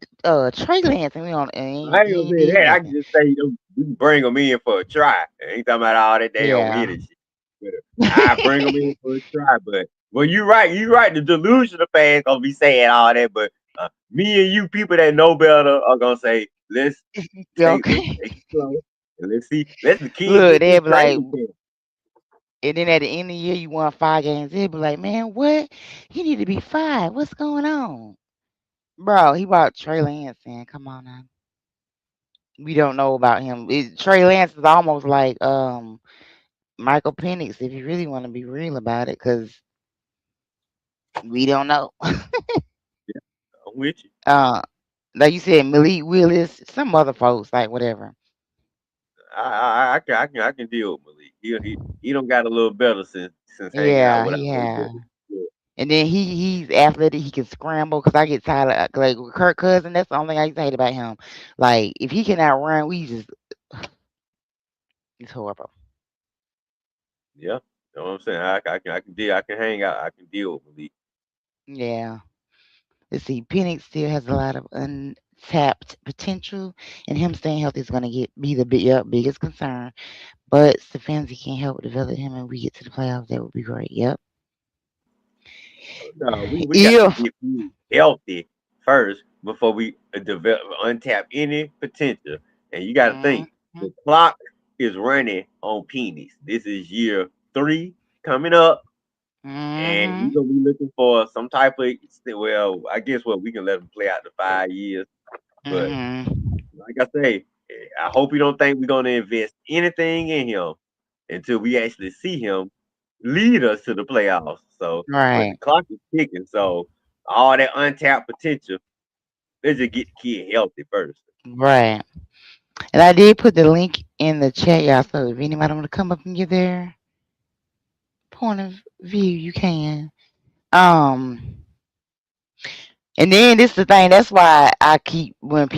Trey Lance, and we on and I ain't he gonna ain't say did that. I can nothing. just say we can bring them in for a try. I ain't talking about all that they don't Yeah. win and shit. But I bring them in for a try. But well, you right. You right. The delusional fans gonna be saying all that. But me and you people that know better are gonna say, let's Okay. take it slow and let's see. Let the kid Look, get they through be like, training camp. and then at the end of the year, you won 5 games. They'll be like, man, what? He need to be five. What's going on? Bro, he brought Trey Lance in. Come on now. We don't know about him. Trey Lance is almost like Michael Penix, if you really want to be real about it, because we don't know. Yeah, I'm with you. uh, like you said, Malik Willis, some other folks, like whatever. I can deal with Malik. He don't got a little better since hanging out Yeah, with he our has. boys. And then he's athletic. He can scramble. Cause I get tired of like with Kirk Cousin. That's the only thing I used to hate about him. Like if he cannot run, we just it's horrible. Yeah. You know what I'm saying? I can hang out. I can deal with Malik. Yeah. Let's see. Penix still has a lot of untapped potential, and him staying healthy is going to be the biggest concern. But Stefanski can help develop him, and we get to the playoffs. That would be great. Yep. No, we got to If get you healthy first before we develop untap any potential. And you got to mhm, think the clock is running on Penix. This is year 3 coming up, and we're mhm, gonna be looking for some type of, well, I guess what we can let him play out the 5 years, but mhm, like I say, I hope you don't think we're gonna invest anything in him until we actually see him lead us to the playoffs. So, but the right, clock is ticking, so all that untapped potential, let's just get the kid healthy first. right. And I did put the link in the chat, y'all. So if anybody want to come up and give their point of view, you can. Um, and then this is the thing. That's why I keep when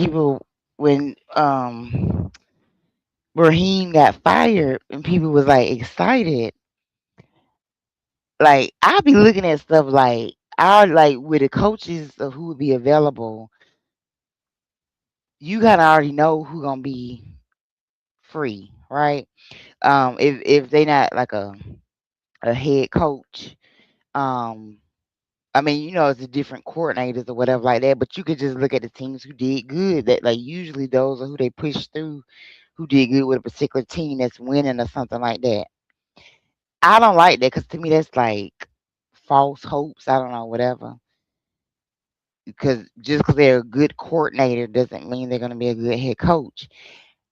Raheem got fired and people was like excited. Like I'll be looking at stuff like I like with the coaches of who would be available. You kind of already know who gonna be free, right? If they not like a head coach, um, I mean, it's the different coordinators or whatever like that. But you could just look at the teams who did good. That like usually those are who they push through, who did good with a particular team that's winning or something like that. I don't like that because to me that's like false hopes. I don't know, whatever. Because just because they're a good coordinator doesn't mean they're going to be a good head coach.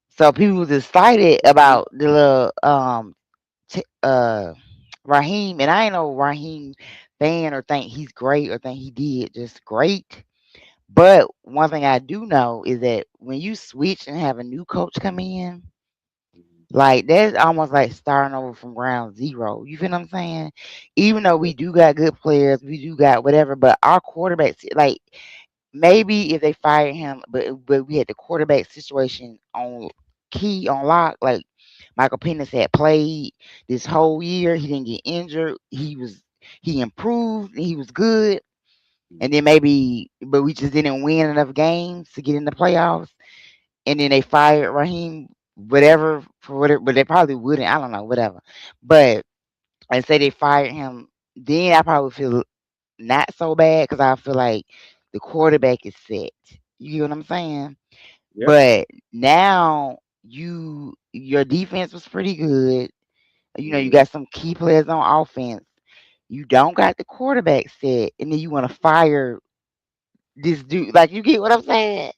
So people was excited about the little Raheem, and I ain't no Raheem fan or think he's great or think he did just great. But one thing I do know is that when you switch and have a new coach come in, like that's almost like starting over from ground zero. You feel what I'm saying? Even though we do got good players, we do got whatever, but our quarterbacks, like maybe if they fire him, but we had the quarterback situation on key on lock. Like Michael Penix had played this whole year. He didn't get injured. He improved. He was good. And then maybe, but we just didn't win enough games to get in the playoffs. And then they fired Raheem, whatever for whatever. But they probably wouldn't. I don't know, whatever. But and say they fired him, then I probably feel not so bad because I feel like the quarterback is set. You get what I'm saying? Yep. But now your defense was pretty good. You Mhm. got some key players on offense. You don't got the quarterback set, and then you want to fire this dude. Like you get what I'm saying?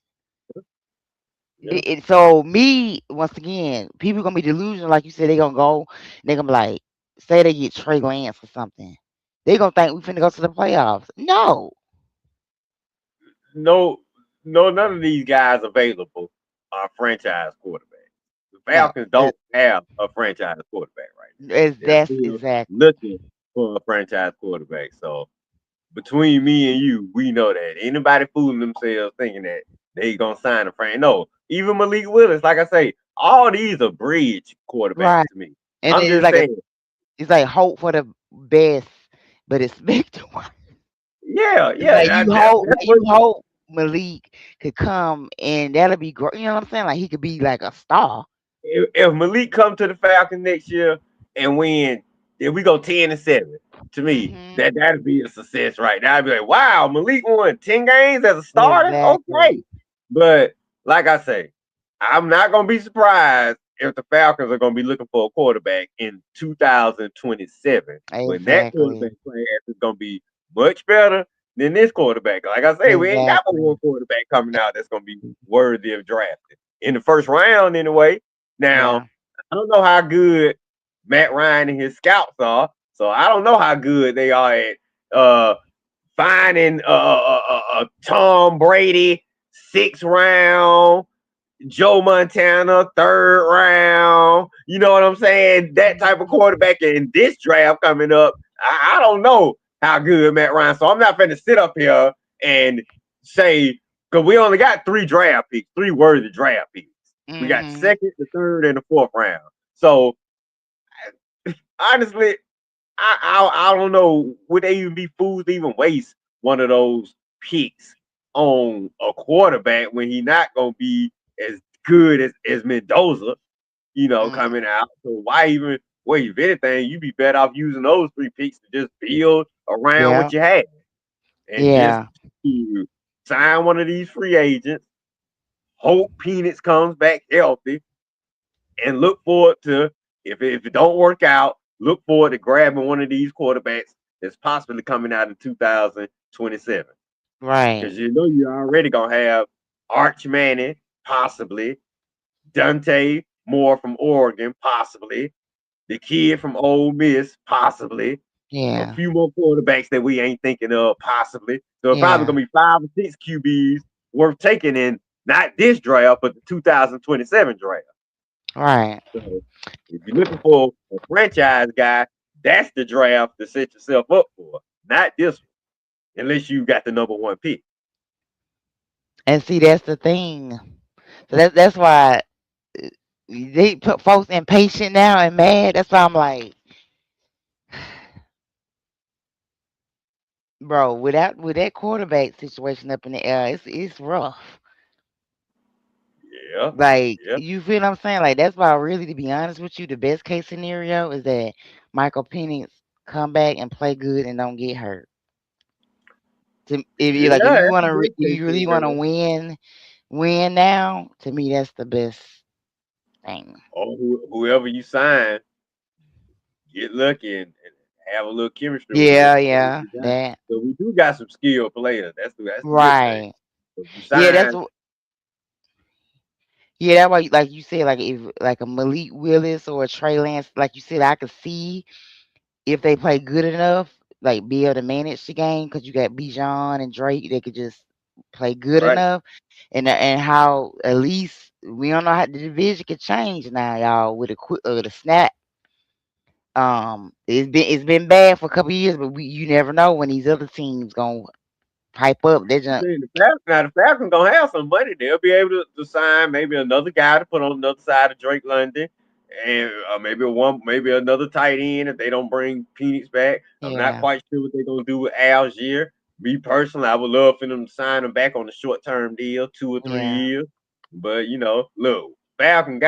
Yeah. So me once again, people gonna be delusional. Like you said, they gonna go. They gonna be like, say they get Trey Lance or something. They gonna think we finna go to the playoffs. No, No, no, none of these guys available are franchise quarterbacks. The no. Falcons don't have a franchise quarterback right now. They're That's still exactly. looking for a franchise quarterback. So between me and you, we know that anybody fooling themselves thinking that they gonna sign a franchise. No, even Malik Willis, like I say, all these are bridge quarterbacks Right. to me. And I'm it's just like saying, it's like hope for the best, but expect the worst. yeah, It's yeah, that's like what. you hope Malik could come and that'll be great. You know what I'm saying? Like he could be like a star. If Malik come to the Falcons next year and win, if we go 10-7, to me, Hmm. that'd be a success right now. I'd be like, wow, Malik won 10 games as a starter. Exactly. Okay. But like I say, I'm not gonna be surprised if the Falcons are gonna be looking for a quarterback in 2027 when that Exactly. quarterback class is gonna be much better than this quarterback. Like I say, we ain't got but one Exactly. quarterback coming out that's gonna be worthy of drafting in the first round anyway. Now, Yeah. I don't know how good Matt Ryan and his scouts are, so I don't know how good they are at finding Tom Brady 6th round, Joe Montana 3rd round. You know what I'm saying? That type of quarterback in this draft coming up. I don't know how good Matt Ryan. So I'm not going to sit up here and say because we only got 3 draft picks, 3 worthy draft picks. We got Hmm. second, the third, and the 4th round. So honestly, I don't know. Would they even be fools to even waste one of those picks on a quarterback when he not gonna be as good as Mendoza, Mm, coming out? So why even wait? If anything, you'd be better off using those three picks to just build around yeah, what you had and just yeah, to sign one of these free agents. Hope Penix comes back healthy, and look forward to if it don't work out, look forward to grabbing one of these quarterbacks that's possibly coming out in 2027. right. Because you're already gonna have Arch Manning, possibly, Dante Moore from Oregon, possibly, the kid from Ole Miss, possibly, a Yeah, few more quarterbacks that we ain't thinking of, possibly. So it's probably yeah, gonna be 5 or 6 QBs worth taking in not this draft, but the 2027 draft. right. So if you're looking for a franchise guy, that's the draft to set yourself up for, not this one, unless you got the number one pick. And see, that's the thing. So that's why uh, they put folks impatient now and mad. That's why I'm like, bro, with that quarterback situation up in the air, it's rough. Yeah, Like, yeah. you feel what I'm saying? Like, that's why really, to be honest with you, the best case scenario is that Michael Penix come back and play good and don't get hurt. If you like, if Yeah, you that's want the to, if best case you really want to scenario. win now. To me, that's the best thing. Or whoever you sign, get lucky and have a little chemistry Yeah, with yeah, the guy. that So we do got some skilled players. That's the good thing. right. So if you Yeah, that's sign yeah. That why, like you said, like if like a Malik Willis or a Trey Lance, like you said, I could see if they play good enough, like be able to manage the game because you got Bijan and Drake, they could just play good right, enough, and how at least we don't know how the division could change now, y'all, with a quick the snap. It's been bad for a couple of years, but you never know when these other teams gonna pipe up. They I just mean, the Falcons gonna have some money. They'll be able to sign maybe another guy to put on the other side of Drake London, and maybe another tight end if they don't bring Penix back. I'm not yeah, quite sure what they're gonna do with Algier. Me personally, I would love for them to sign him back on a short term deal, 2 or 3 yeah. years. But look, Falcon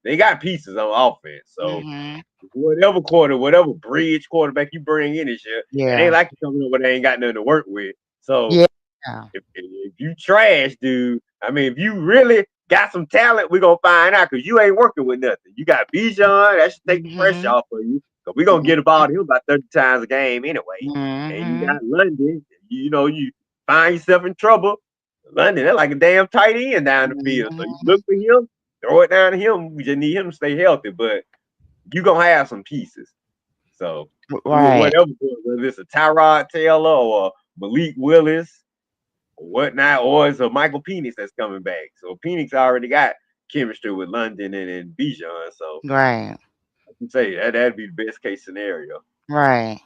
they got pieces on offense, so Mhm. whatever bridge quarterback you bring in this year, it ain't Yeah. like you coming up where they ain't got nothing to work with. So Yeah. if you trash, dude, I mean, if you really got some talent, we're gonna find out because you ain't working with nothing. You got Bijan, that should take the pressure Mhm. off of you. Cause we're gonna Mhm. get the ball to him about 30 times a game anyway. And you Mhm. got London, you find yourself in trouble. London, they're like a damn tight end down the field. So you look Mhm. for him, throw it down to him. We just need him to stay healthy, but you gonna have some pieces. So Right. whatever, whether it's a Tyrod Taylor or Malik Willis or whatnot, or it's a Michael Penix that's coming back. So Penix already got chemistry with London and Bijan. So Right. I can say that'd be the best case scenario. Right.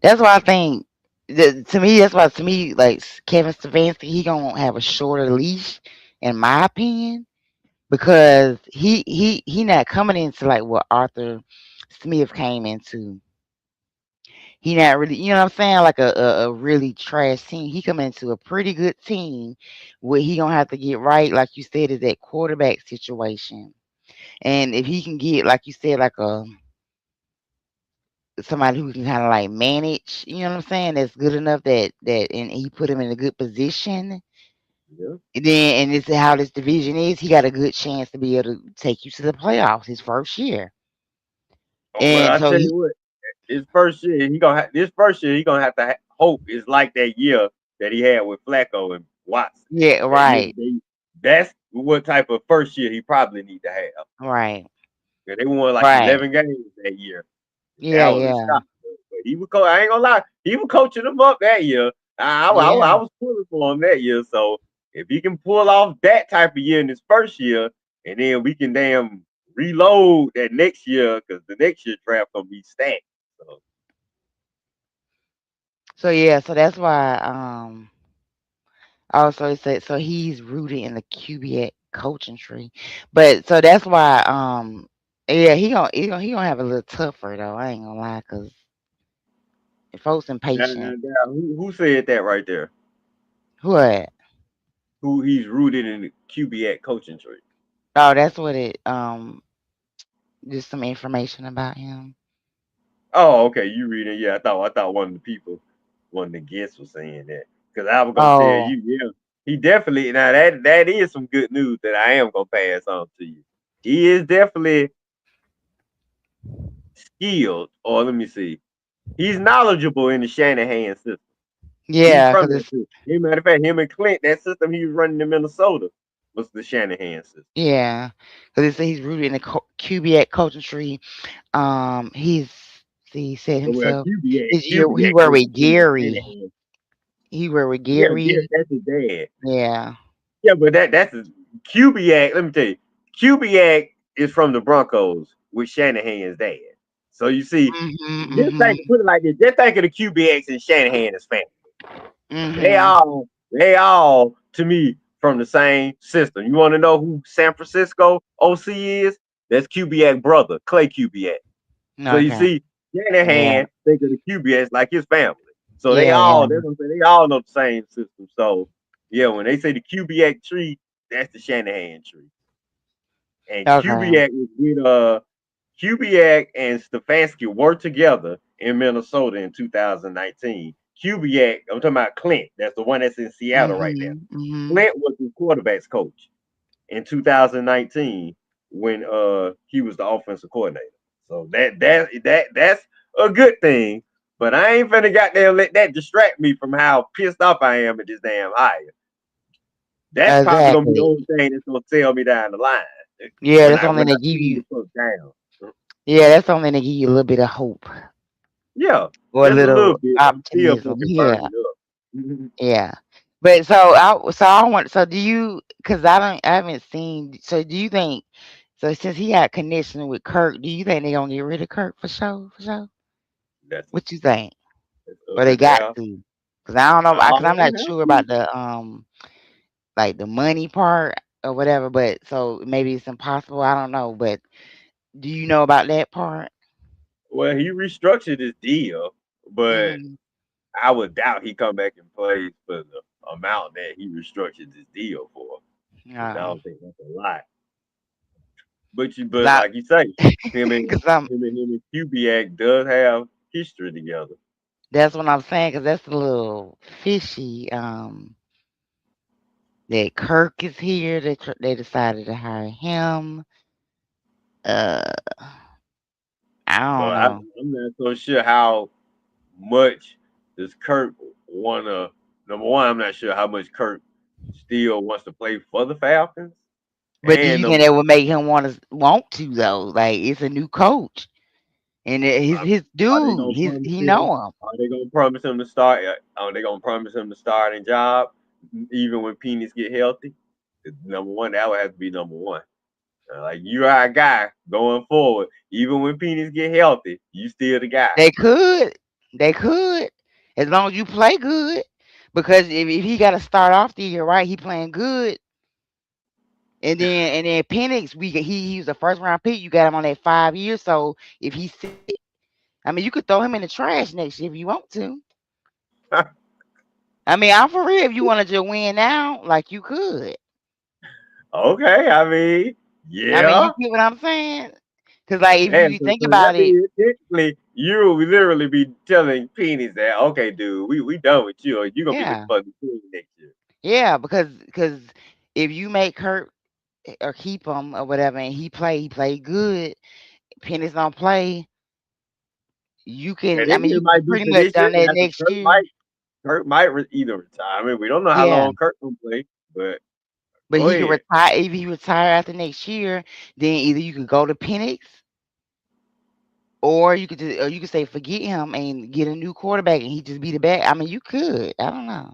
That's why I think to me, that's why to me, like Kevin Stefanski, he gonna have a shorter leash, in my opinion, because he not coming into like what Arthur Smith came into. He not really, you know what I'm saying, like a really trash team. He come into a pretty good team. What he gonna have to get right, like you said, is that quarterback situation. And if he can get, like you said, like a somebody who can kind of like manage, you know what I'm saying, that's good enough and he put him in a good position. Yeah. And this is how this division is. He got a good chance to be able to take you to the playoffs his first year. Oh, well, And I so tell he, you what, this first year he gonna have to hope is like that year that he had with Flacco and Watson. yeah, That year, right, that's what type of first year he probably need to have. right, Yeah, they won like right, 11 games that year. That yeah, was a yeah, shock. But he was I ain't gonna lie, he was coaching them up that year. I yeah. was pulling for him that year. So if he can pull off that type of year in his first year, and then we can damn reload that next year because the next year draft gonna be stacked. So So yeah, so that's why also it said so he's rooted in the QB at coaching tree. But so that's why yeah, he gonna have a little tougher though. I ain't gonna lie, cause Folks Now, impatient. now, now, who said that right there? What? Who he's rooted in the QB at coaching tree. Oh, that's what it. Just some information about him. Oh, okay, you reading? Yeah, I thought one of the people, one of the guests was saying that because I was gonna tell Oh, you, yeah, he definitely now that is some good news that I am gonna pass on to you. He is definitely skilled, or let me see, he's knowledgeable in the Shanahan system. He's yeah, from cause that it's system. As a matter of fact, him and Clint, that system he was running in Minnesota was the Shanahan system. yeah, cause it's he's rooted in the QB at coaching tree. He's see he said Well, himself QB his year he QB worked coaching with tree was Gary. Shanahan. He worked with Yeah, Garrett, Gary. that's his dad. Yeah. Yeah, but that's his Kubiak. Let me tell you, Kubiak is from the Broncos with Shanahan's dad. So you see, Mhm. just Mhm. think, put it like this: just think of the Kubiaks and Shanahan as family. They Mhm. all, they all, to me, from the same system. You want to know who San Francisco OC is? That's Kubiak brother, Clay Kubiak. So you Okay. see, Yeah. Shanahan think of the QBS like his family. So they Yeah. all, they're gonna say they all know the same system. So yeah, when they say the QBX tree, that's the Shanahan tree. And Okay. Kubiak was with Kubiak and Stefanski worked together in Minnesota in 2019. Kubiak, I'm talking about Clint. That's the one that's in Seattle right now. Mhm. Mhm. Clint was his quarterbacks coach in 2019 when he was the offensive coordinator. So that's a good thing. But I ain't finna goddamn let that distract me from how pissed off I am at this damn hire. That's probably gonna be the Exactly. only thing that's gonna tell me down the line Yeah, when that's I something when I they give see you. the fuck down. Yeah, that's something they give you a little bit of hope Yeah, or a just a little little bit. I'm still optimism. fucking Yeah. burning up. Yeah. But so I want so do you because I haven't seen so do you think so since he had connection with Kirk, do you think they gonna get rid of Kirk for sure? For sure? That's, What you think? that's Or up they in got there. to? Because I don't know because I'm Oh, not they have sure to. about the like the money part or whatever. But so maybe it's impossible. I don't know. But do you know about that part? Well, he restructured his deal, but Mm-hmm. I would doubt he come back and play for the amount that he restructured his deal for. Because I No, don't think that's a lot. But because but like you say, him and because I'm him and Kubiak does have history together. that's what I'm saying. Because that's a little fishy. That Kirk is here. They decided to hire him. Uh, I don't But know. I'm not so sure how much does Kirk wanna. Number one, I'm not sure how much Kirk still wants to play for the Falcons, But do and you think that would make him want to though? Like it's a new coach, and his are they dude, gonna his promise he him? know him. Are they gonna promise him to start? Are they gonna promise him to starting job even when Penis get healthy? 'Cause number one, that would have to be number one. Like you are a guy going forward. Even when Penis get healthy, you still the guy. They could, they could, as long as you play good. Because if he got to start off the year right, he playing good, and then Penix, he was a first round pick. You got him on that 5 years. So if he's sick, I mean, you could throw him in the trash next year if you want to. I mean, I'm for real. If you want to just win now, like you could. Okay, I mean, I mean, you yeah. get what I'm saying? Because like if And you so think that about it, means technically you will literally be telling Penis that, okay, dude, we done with you, or you gonna be the yeah, fucking king next year. yeah, because if you make Kurt or keep him or whatever, and he play good, Pennis don't play, you And can. I this mean, year you can might be pretty for much this year. done that After next year. Kurt might either retire. I mean, we don't know how Yeah, long Kurt gonna play, but but go he could ahead. retire if he retire after next year. Then either you could go to Penix, or you could say forget him and get a new quarterback, and he just be the back. I mean, you could. I don't know.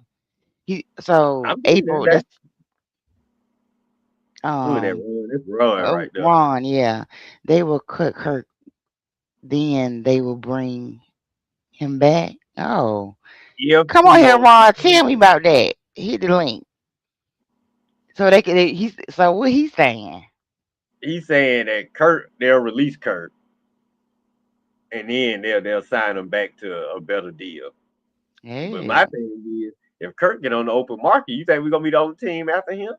He so I'm saying that April. that That's who in that um run, that's run right there. Ron. Yeah, they will cut Kirk. Then they will bring him back. Oh, If come on he here, don't Ron. Tell me about that. Hit the link so they can. He's so what he's saying. he's saying that Kurt, they'll release Kurt and then they'll sign him back to a better deal. But my Yeah. thing is, if Kirk get on the open market, you think we're gonna be the only team after him?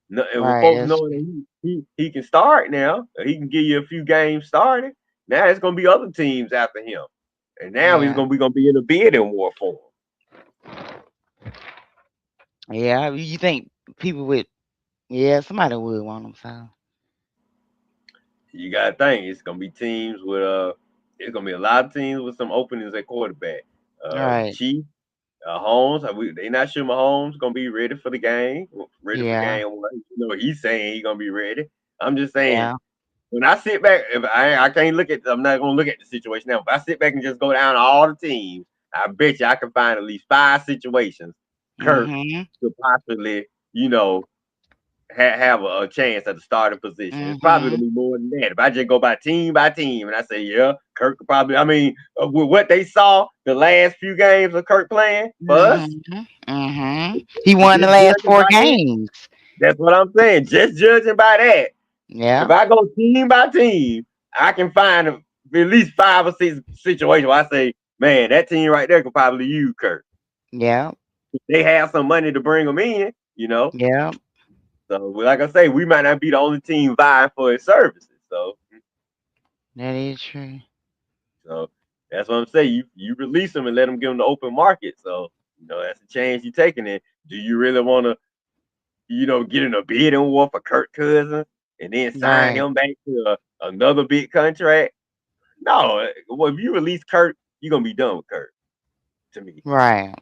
No, and with Right. folks That's knowing that he can start now, he can give you a few games started. Now it's gonna be other teams after him, and now yeah. we gonna be in a bidding war for him. Yeah. You think people would? Yeah, somebody would want him. So You gotta think it's gonna be teams with it's gonna be a lot of teams with some openings at quarterback. The right. Chiefs, Holmes, they not sure Mahomes gonna be ready for the game, ready for Yeah. game one. You know, he's saying he's gonna be ready. I'm just saying Yeah. when I sit back, if I can't look at, I'm not gonna look at the situation now. If I sit back and just go down all the teams, I bet you I can find at least 5 situations Kirk Mhm. could possibly, you know, have a chance at the starting position. It's probably gonna Mhm. be more than that. If I just go by team, and I say, yeah, Kirk could probably. I mean, with what they saw the last few games of Kirk playing for us, Mhm. Mhm. He won the just last judging four by that, games. that's what I'm saying. Just judging by that, if Yeah. I go team by team, I can find at least 5 or 6 situations where I say, man, that team right there could probably use Kirk. Yeah. They have some money to bring him in, you know. Yeah. So, like I say, we might not be the only team vying for his services. That is true. So that's what I'm saying. You release them and let them get on the open market. So that's a chance you're taking. It. Do you really want to get in a bidding war for Kirk Cousins and then sign Right. him back to another big contract? No. Well, if you release Kirk, you're gonna be done with Kirk. To me, Right.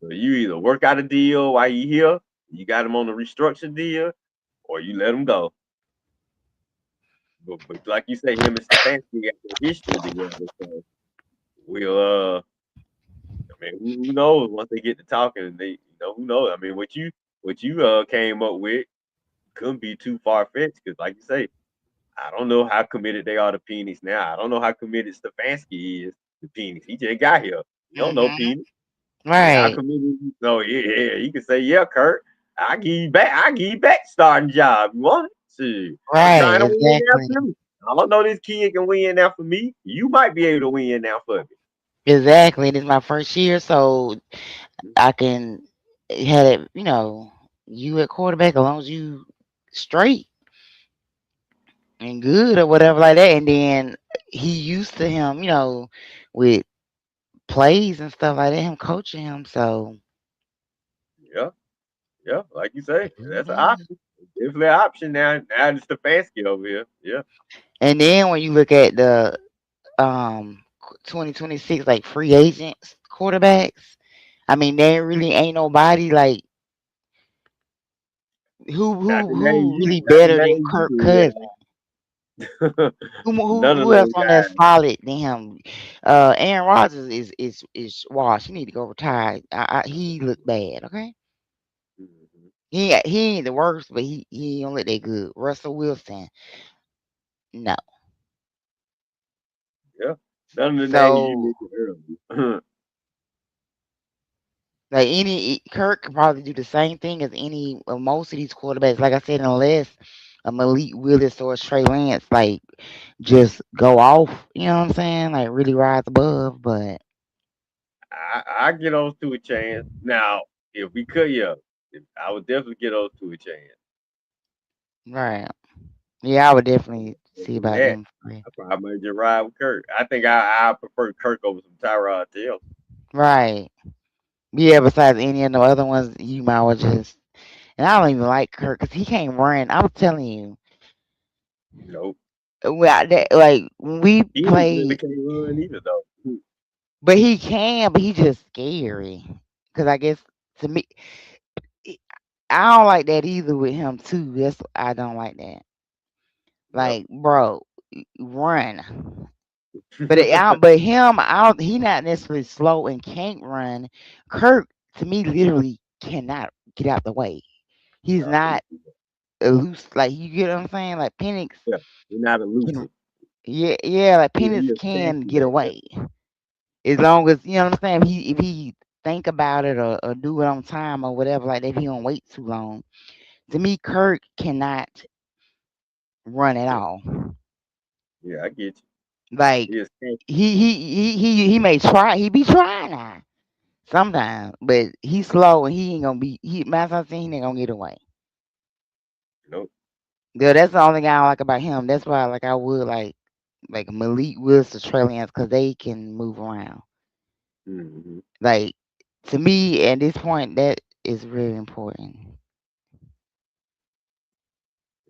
so you either work out a deal while you here, you got him on a restructured deal, or you let him go. But like you say, him and Stefanski got the history together. So we'll I mean, who knows? Once they get to talking, who knows? I mean, what you came up with couldn't be too far fetched because, like you say, I don't know how committed they are to Penix now. I don't know how committed Stefanski is to Penix. He just got here. You don't know Mhm. Penix. I mean, how Right. committed? No, yeah. He can say, yeah, Kurt, I give you back. I give you back starting job. You want it? See, I'm Right. trying to win now Exactly. too. I don't know this kid can win now for me. You might be able to win now for Exactly. This is my first year, so me. I can had it. You at quarterback as long as you straight and good or whatever like that, and then he used to him. With plays and stuff like that. Him coaching him, so Yeah. Yeah, like you say, who that's an knows? option. Definitely an option now. Now it's Stefanski over here. Yeah. And then when you look at the 2026 like free agents quarterbacks, I mean there really ain't nobody like who Not who the name who you really not the better than name Kirk you Cousins. threw at. Who None of who else those on that guys. solid than him? Aaron Rodgers is washed. He need to go retire. He look bad. Okay, Mhm. he ain't the worst, but he don't look that good. Russell Wilson, no. Yeah. None of the names you So mentioned earlier. like Kirk could probably do the same thing as any most of these quarterbacks. Like I said, unless a Malik Willis or a Trey Lance like just go off. You know what I'm saying? Like really rise above. But I get those to a chance. Now, if we could, yeah, I would definitely get those to a chance. right, yeah, I would definitely Other see than about that, them three. I probably might just ride with Kirk. I think I prefer Kirk over some Tyrod Taylor. Right. Yeah. Besides any of the other ones, you might well just. And I don't even like Kirk because he can't run. I'm telling you. Nope. Like when we He really played, can't run either though. but he can, but he just scary. Because I guess to me, I don't like that either with him too. I don't like that. Yep. Like, bro, run. But him, I don't. He not necessarily slow and can't run. Kirk, to me, literally cannot get out the way. He's Not not elusive. loose. Like you get what I'm saying. Like Penix Yeah. He's not can, elusive. yeah, yeah. Like He Penix a can sassy get back there. away as long as you know what I'm saying. If he think about it or do it on time or whatever like that. If he don't wait too long. To me, Kirk cannot run at Yeah. all. Yeah, I get Like you. Yes, he may try, he be trying now sometimes, but he's slow and he ain't gonna be. He my son said he ain't gonna get away. nope. Yeah, that's the only thing I don't like about him. That's why like I would like Malik Willis the Trailhands because they can move around. Mm-hmm. Like to me at this point that is really important.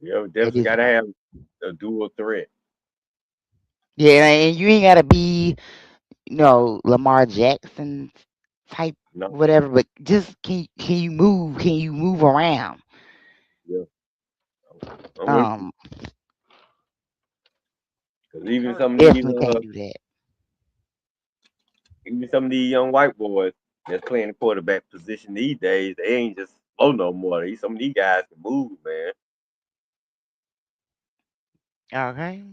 Yeah, we At definitely this gotta point. have a dual threat. Yeah, and you ain't gotta be, Lamar Jackson type No, whatever, but just can you move? Can you move around? yeah, I'm with you. Um, Cause even Kirk some of these, definitely can't do that. even some of these young white boys that's playing the quarterback position these days, they ain't just slow no more. Some of these guys can move, man. Okay.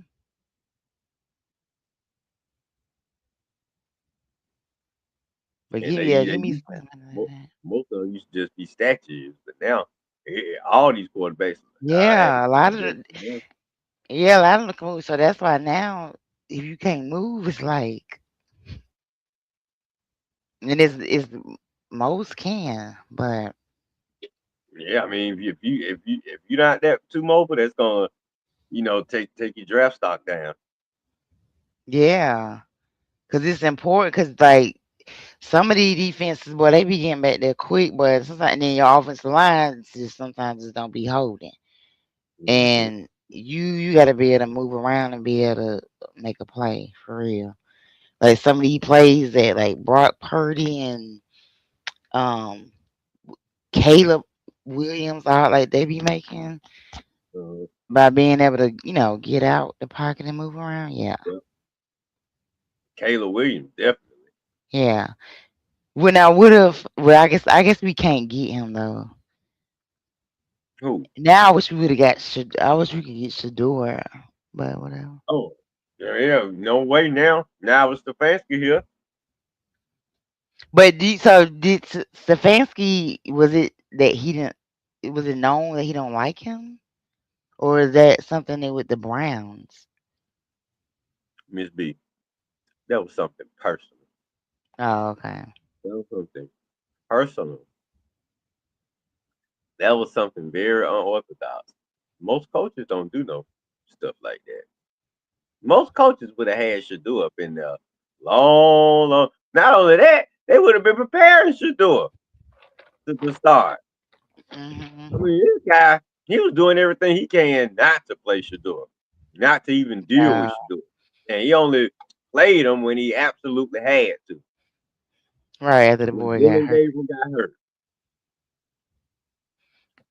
But And give they me used to, something like most, that. most of them used to just be statues, but now all these quarterbacks, I had to Yeah, a lot come of back. the yeah, a lot of the moves. So that's why now if you can't move, it's like and it's most can, but Yeah, I mean, if you're not that too mobile, that's gonna take your draft stock down. yeah, because it's important. Because like some of these defenses, boy, they be getting back there quick, but sometimes and then your offensive line just sometimes just don't be holding, Hmm. and you got to be able to move around and be able to make a play for real. Like some of these plays that like Brock Purdy and um Caleb Williams out like they be making Uh, by being able to, get out the pocket and move around. Yeah. yeah, Caleb Williams, definitely. Yeah. Well now would have well I guess we can't get him though. Who? Now I wish we would have got I wish we could get Shador, but whatever. Oh, yeah, yeah, no way now. Now it's Stefanski here. But so did Stefanski was it that he didn't was it known that he don't like him? Or is that something that with the Browns? Miss B. That was something personal. Oh, okay. That was something personal. That was something very unorthodox. Most coaches don't do no stuff like that. Most coaches would have had Shador up in there long, long. Not only that, they would have been preparing Shador to start. I Hmm. mean, this guy, he was doing everything he can not to play Shador, not to even deal with Uh, Shador. And he only played him when he absolutely had to. right after the When boy got Dylan hurt. Gabriel got hurt.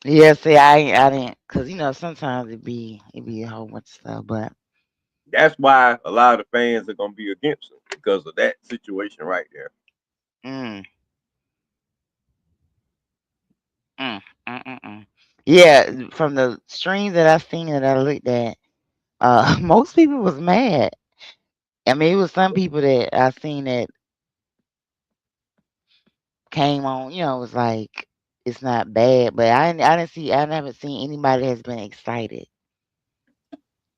Yeah, see, I didn't, cause sometimes it be a whole bunch of stuff, but That's why a lot of the fans are gonna be against him because of that situation right there. mm, mm, mm. Yeah, from the streams that I seen that I looked at, most people was mad. I mean, it was some people that I seen that came on, was like it's not bad, but I never seen anybody that's been excited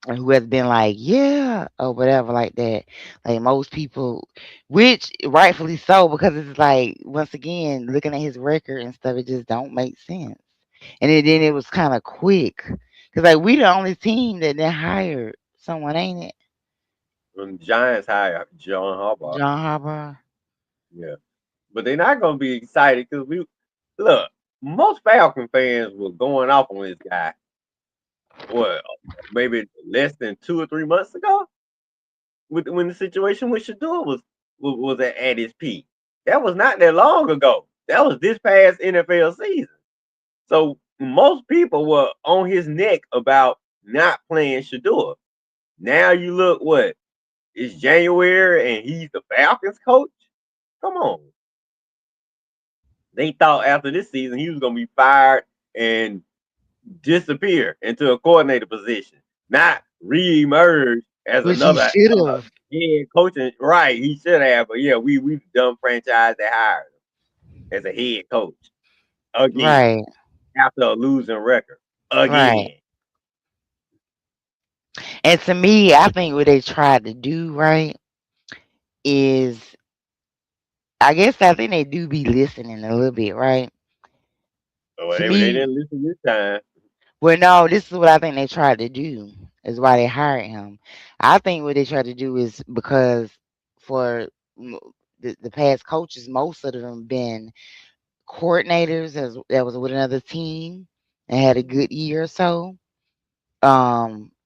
and who has been like, yeah, or whatever like that. Like most people, which rightfully so, because it's like once again, looking at his record and stuff, it just don't make sense. And then it was kind of quick, cause like we the only team that then hired someone, ain't it? When the Giants hired John Harbaugh, John Harbaugh. yeah, but they're not gonna be excited because we look. Most Falcon fans were going off on this guy. What, maybe less than 2 or 3 months ago, with when the situation with Shador was at its peak. That was not that long ago. That was this past NFL season. So most people were on his neck about not playing Shador. Now you look what it's January and he's the Falcons coach. Come on, they thought after this season he was gonna be fired and disappear into a coordinator position, not re-emerge as Which he another should have. head coaching. Right, he should have, but yeah, we the dumb franchise that hired him as a head coach again Right, after a losing record right. again. And to me, I think what they tried to do right is, I think they do be listening a little bit, right? Well, To they me, didn't listen this time. well, no, this is what I think they tried to do. Is why they hired him. I think what they tried to do is because for m- the past coaches, most of them been coordinators that was with another team and had a good year or so.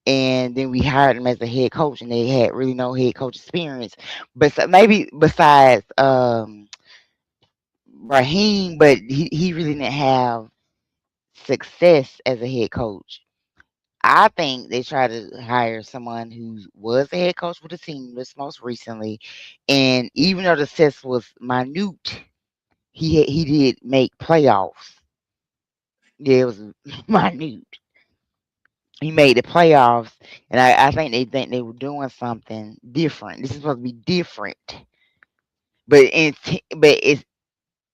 And then we hired him as a head coach, and they had really no head coach experience. But maybe besides Raheem, but he really didn't have success as a head coach. I think they tried to hire someone who was a head coach with the team this most recently, and even though the success was minute, he did make playoffs. Yeah, it was minute. He made the playoffs, and I think they were doing something different. This is supposed to be different, but it's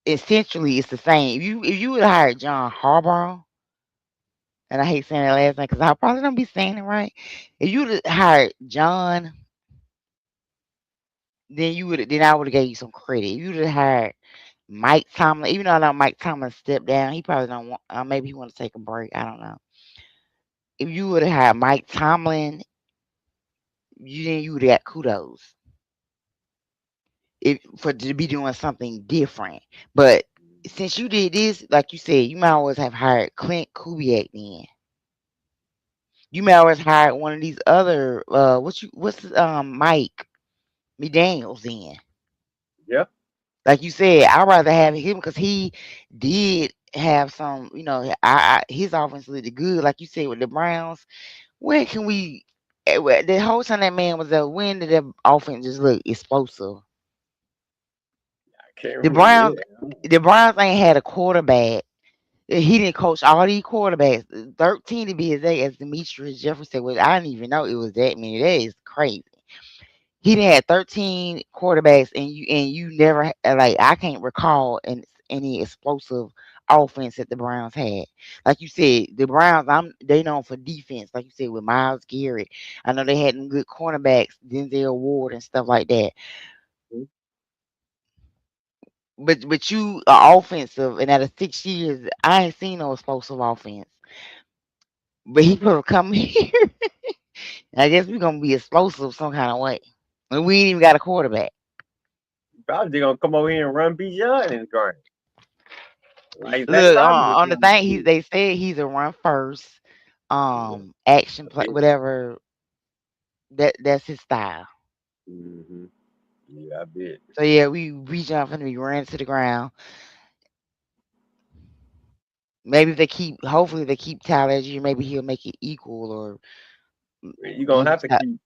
essentially it's the same. If you would have hired John Harbaugh, and I hate saying that last name because I probably don't be saying it right. If you would have hired John, then I would have gave you some credit. If you would have hired Mike Tomlin, even though I know Mike Tomlin stepped down, he probably don't want. Maybe he want to take a break. I don't know. If you would have hired Mike Tomlin, you would have got kudos. For to be doing something different. But since you did this, like you said, you might always have hired Clint Kubiak then. You may always hired one of these other Mike McDaniels then. Yeah. Like you said, I'd rather have him because he did have some, his offense looked good. Like you said with the Browns, when can we the whole time that man was there, when did the offense just look explosive? I can't The remember Browns that. the Browns ain't had a quarterback. He didn't coach all these quarterbacks. 13 to be exact, as Demetrius Jefferson said. Well, I didn't even know it was that many. That is crazy. He didn't have 13 quarterbacks, and you never like I can't recall any explosive offense that the Browns had. Like you said, the Browns, they known for defense. Like you said with Miles Garrett, I know they had some good cornerbacks, Denzel Ward and stuff like that. But you are offensive, and out of 6 years, I ain't seen no explosive offense. But he could have come here. I guess we're gonna be explosive some kind of way. And we ain't even got a quarterback. Probably they gonna come over here and run Bijan in the garden. Like Zach Look Robinson on the trying to thing, do. they said he's a run first, Yeah, action a play, bit. whatever. That's his style. Mm-hmm. Yeah, I bet. So yeah, we jumping, we ran to the ground. Maybe if they keep, hopefully they keep Tyler as you. Maybe he'll make it equal or You're gonna give have to Ty- keep.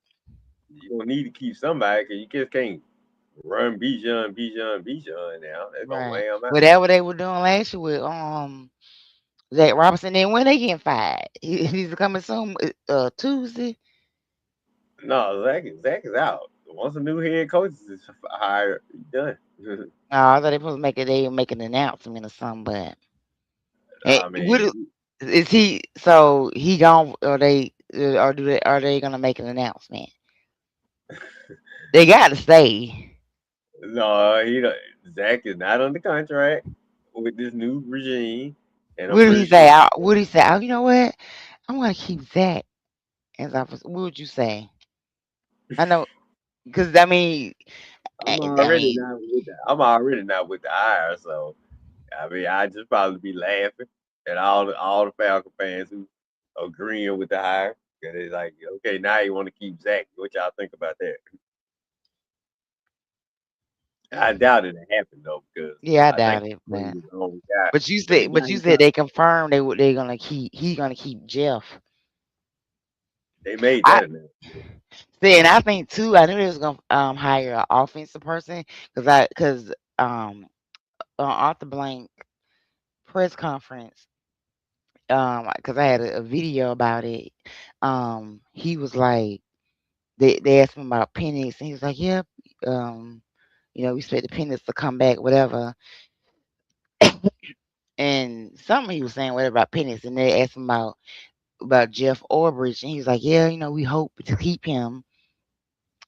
You gonna need to keep somebody because you just can't run Bijan now. They're gonna right. wear him out. Whatever they were doing last year with Zach Robinson. Then when they getting fired, he's coming soon. Tuesday. No, Zach is out. Once a new head coach is hired, he's done. Oh, I thought they supposed to they make an announcement or something, but I what mean, is he? So he gone? Or they? Or do they? Are they gonna make an announcement? They got to stay. no, Zach is not under contract with this new regime, and I'm What did he pretty say? sure. What did he say? Oh, you know what? I'm gonna keep Zach as officer. What would you say? I know, because I mean, I'm already not with the hire, so I mean, I just probably be laughing at all the Falcon fans who agreeing with the hire. Cause it's like, okay, now you want to keep Zach. What y'all think about that? I doubt it happened though, because yeah, I I think doubt it. he's his own guy. But the But guy you he said got, they confirmed they gonna keep. He gonna keep Jeff. they made I that announcement. see, and I think too. I knew they was gonna hire an offensive person because on Arthur Blank press conference, because I had a video about it. He was like, they asked him about Penix, and he was like, "Yep, we expect the Penix to come back, whatever." And something he was saying whatever about Penix, and they asked him about about Jeff Orbridge, and he was like, "Yeah, we hope to keep him,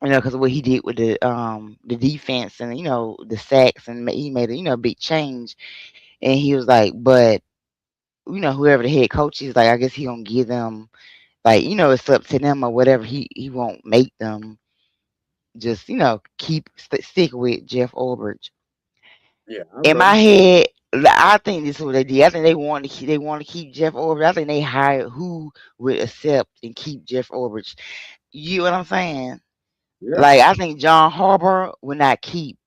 because of what he did with the defense and the sacks, and he made a big change." And he was like, "But whoever the head coach is, like, I guess he gonna give them, like, it's up to them or whatever. He won't make them just stick with Jeff Orbridge." Yeah, I In my know. head, I think this is what they did. I think they want to keep Jeff Orbridge. I think they hired who would accept and keep Jeff Orbridge. You know what I'm saying? Yeah. Like, I think John Harbaugh would not keep.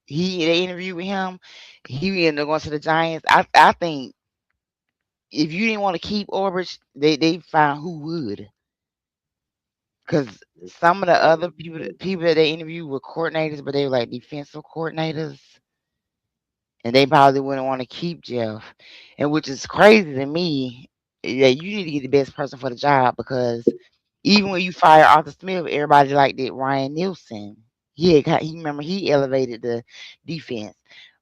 They interviewed with him. He ended up going to the Giants. I think if you didn't want to keep Orbridge, they found who would. Because some of the other people that they interviewed were coordinators, but they were like defensive coordinators, and they probably wouldn't want to keep Jeff. And which is crazy to me. Yeah, you need to get the best person for the job, because even when you fire Arthur Smith, everybody liked it. Ryan Nielsen, he remember he elevated the defense,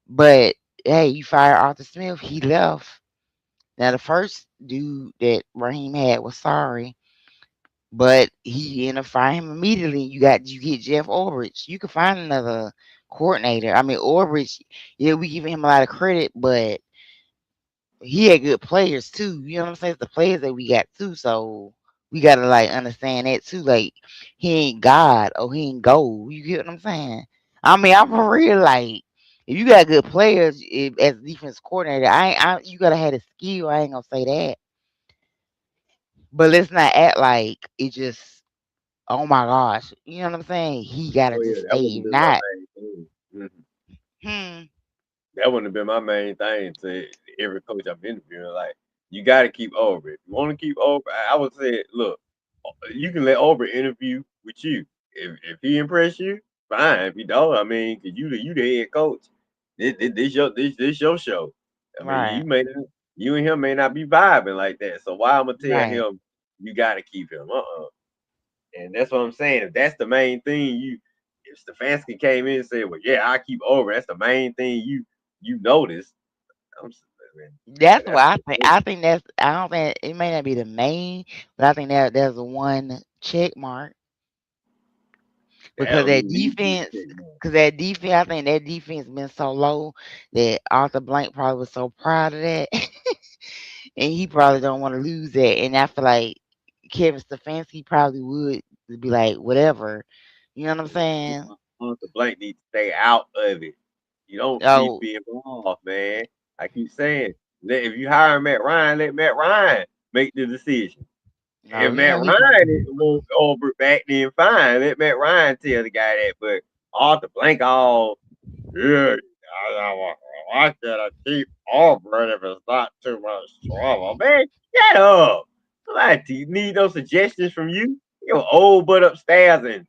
but hey, you fire Arthur Smith, he left. Now the first dude that Raheem had was sorry, but he ended up firing him immediately. You get Jeff Ulbrich. You could find another coordinator. I mean, Ulbrich, yeah, we giving him a lot of credit, but he had good players too. You know what I'm saying? It's the players that we got too. So we gotta like understand that too. Like, he ain't God or he ain't gold. You get what I'm saying? I mean, I'm for real. Like, if you got good players, as defense coordinator, you gotta have the skill. I ain't gonna say that, but let's not act like it just. Oh my gosh, you know what I'm saying? He gotta Oh yeah, just that stay. wouldn't have If been my not, main thing. hmm, That wouldn't have been my main thing to every coach I'm interviewing. Like, you got to keep over. If you want to keep over, I would say, look, you can let over interview with you. If he impress you, fine. If he don't, I mean, cause you the head coach. This your show. I mean, right, you and him may not be vibing like that. So why I'm gonna tell right. him you got to keep him? And that's what I'm saying. If that's the main thing, if Stefanski came in and said, "Well, yeah, I keep over," that's the main thing you notice. I'm s- man, That's what that's I think. I think that's. I don't think it may not be the main, but I think that there's a one check mark, because that'll that need to defense. check mark. Because that defense, I think that defense been so low that Arthur Blank probably was so proud of that, and he probably don't want to lose that. And I feel like Kevin Stefanski probably would be like, whatever. You know what I'm saying? The blank needs to stay out of it. You don't need to Oh, be involved, man. I keep saying, if you hire Matt Ryan, let Matt Ryan make the decision. no, If Matt Ryan won't over back, then fine. Let Matt Ryan tell the guy that. But Arthur Blank all, yeah, I gotta keep Auburn if it's not too much trouble. Man, shut up. Somebody need no suggestions from you. Your old butt upstairs and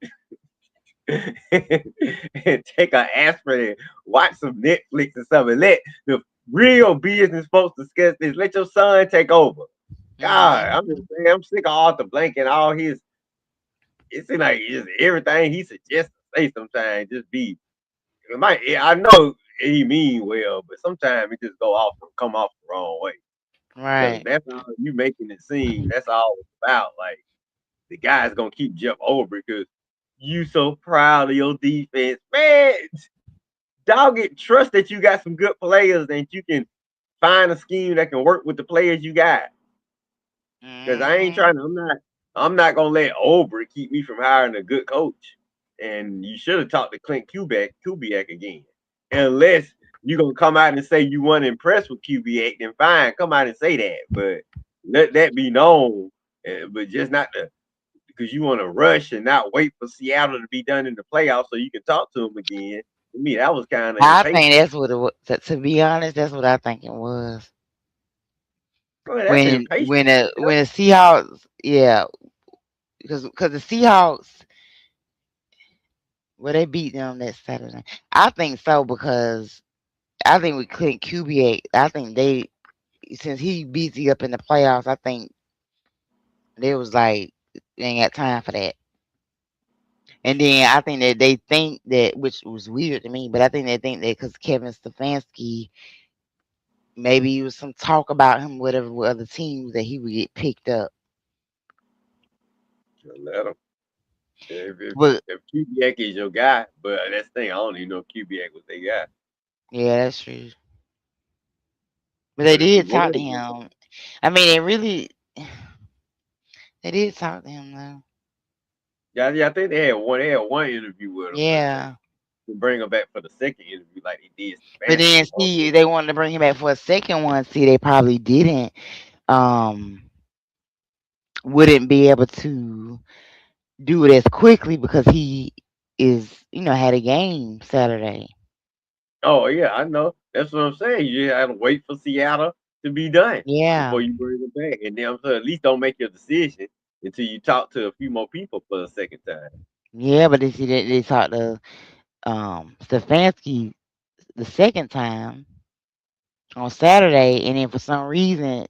take an aspirin and watch some Netflix or something. Let the real business folks discuss this. Let your son take over. God, I'm just mm-hmm, saying, I'm sick of Arthur Blank and all his. It seems like just everything he suggests to say sometimes just be. I know he mean well, but sometimes it just come off the wrong way. Because right. that's all you making it seem. That's all it's about. Like, the guy's gonna keep Jeff over because you so proud of your defense, man. Dog, it trust that you got some good players that you can find a scheme that can work with the players you got. Because I ain't Mm-hmm. trying to. I'm not gonna let Ober keep me from hiring a good coach. And you should have talked to Clint Kubiak again. Unless you're gonna come out and say you weren't impressed with Kubiak, then fine, come out and say that. But let that be known. But just not because you want to rush and not wait for Seattle to be done in the playoffs so you can talk to them again. To me, that was kind of I think impatient. that's what it was. To be honest, that's what I think it was. Well, that's impatient. When the Seahawks, yeah, because the Seahawks, well, they beat them that Saturday. I think so, because I think with Clint Kubiak, I think they, since he busy up in the playoffs, I think they was like, they ain't got time for that. And then I think that they think that, which was weird to me, but I think they think that because Kevin Stefanski maybe it was some talk about him, whatever, with other teams that he would get picked up. Let him. If if But if QBX is your guy, but that's the thing. I don't even know if QBX was their guy. yeah, that's true. But they But if he did was, talk to him. I mean, they did talk to him though. yeah, I think they had one interview with him, but Yeah. to bring him back for the second interview like they did But Stefanski. then see, they wanted to bring him back for a second one. See, they probably didn't. Um, wouldn't be able to do it as quickly because he is, had a game Saturday. Oh yeah, I know. That's what I'm saying. You had to wait for Seattle to be done Yeah. before you bring him back, and then I'm saying at least don't make your decision until you talk to a few more people for the second time. Yeah, but they talked to Stefanski the second time on Saturday, and then for some reason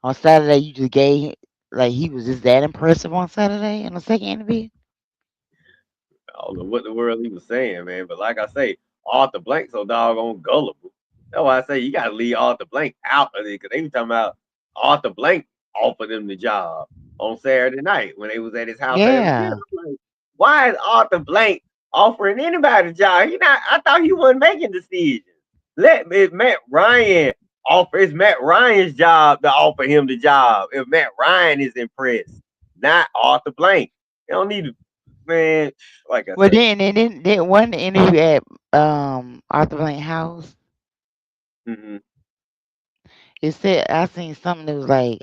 on Saturday you just gave, like, he was just that impressive on Saturday in the second interview. I don't know what the world he was saying, man. But like I say, Arthur Blank so doggone gullible. That's why I say you gotta leave Arthur Blank out of it because they were talking about Arthur Blank offered him the job on Saturday night when they was at his house having dinner. Yeah. I'm like, why is Arthur Blank offering anybody the job? He not. I thought he wasn't making decisions. If Matt Ryan offer, it's Matt Ryan's job to offer him the job. If Matt Ryan is impressed, not Arthur Blank. You don't need to, man. Like I Well, say. then one interview at Arthur Blank House. Hmm. It said I seen something that was like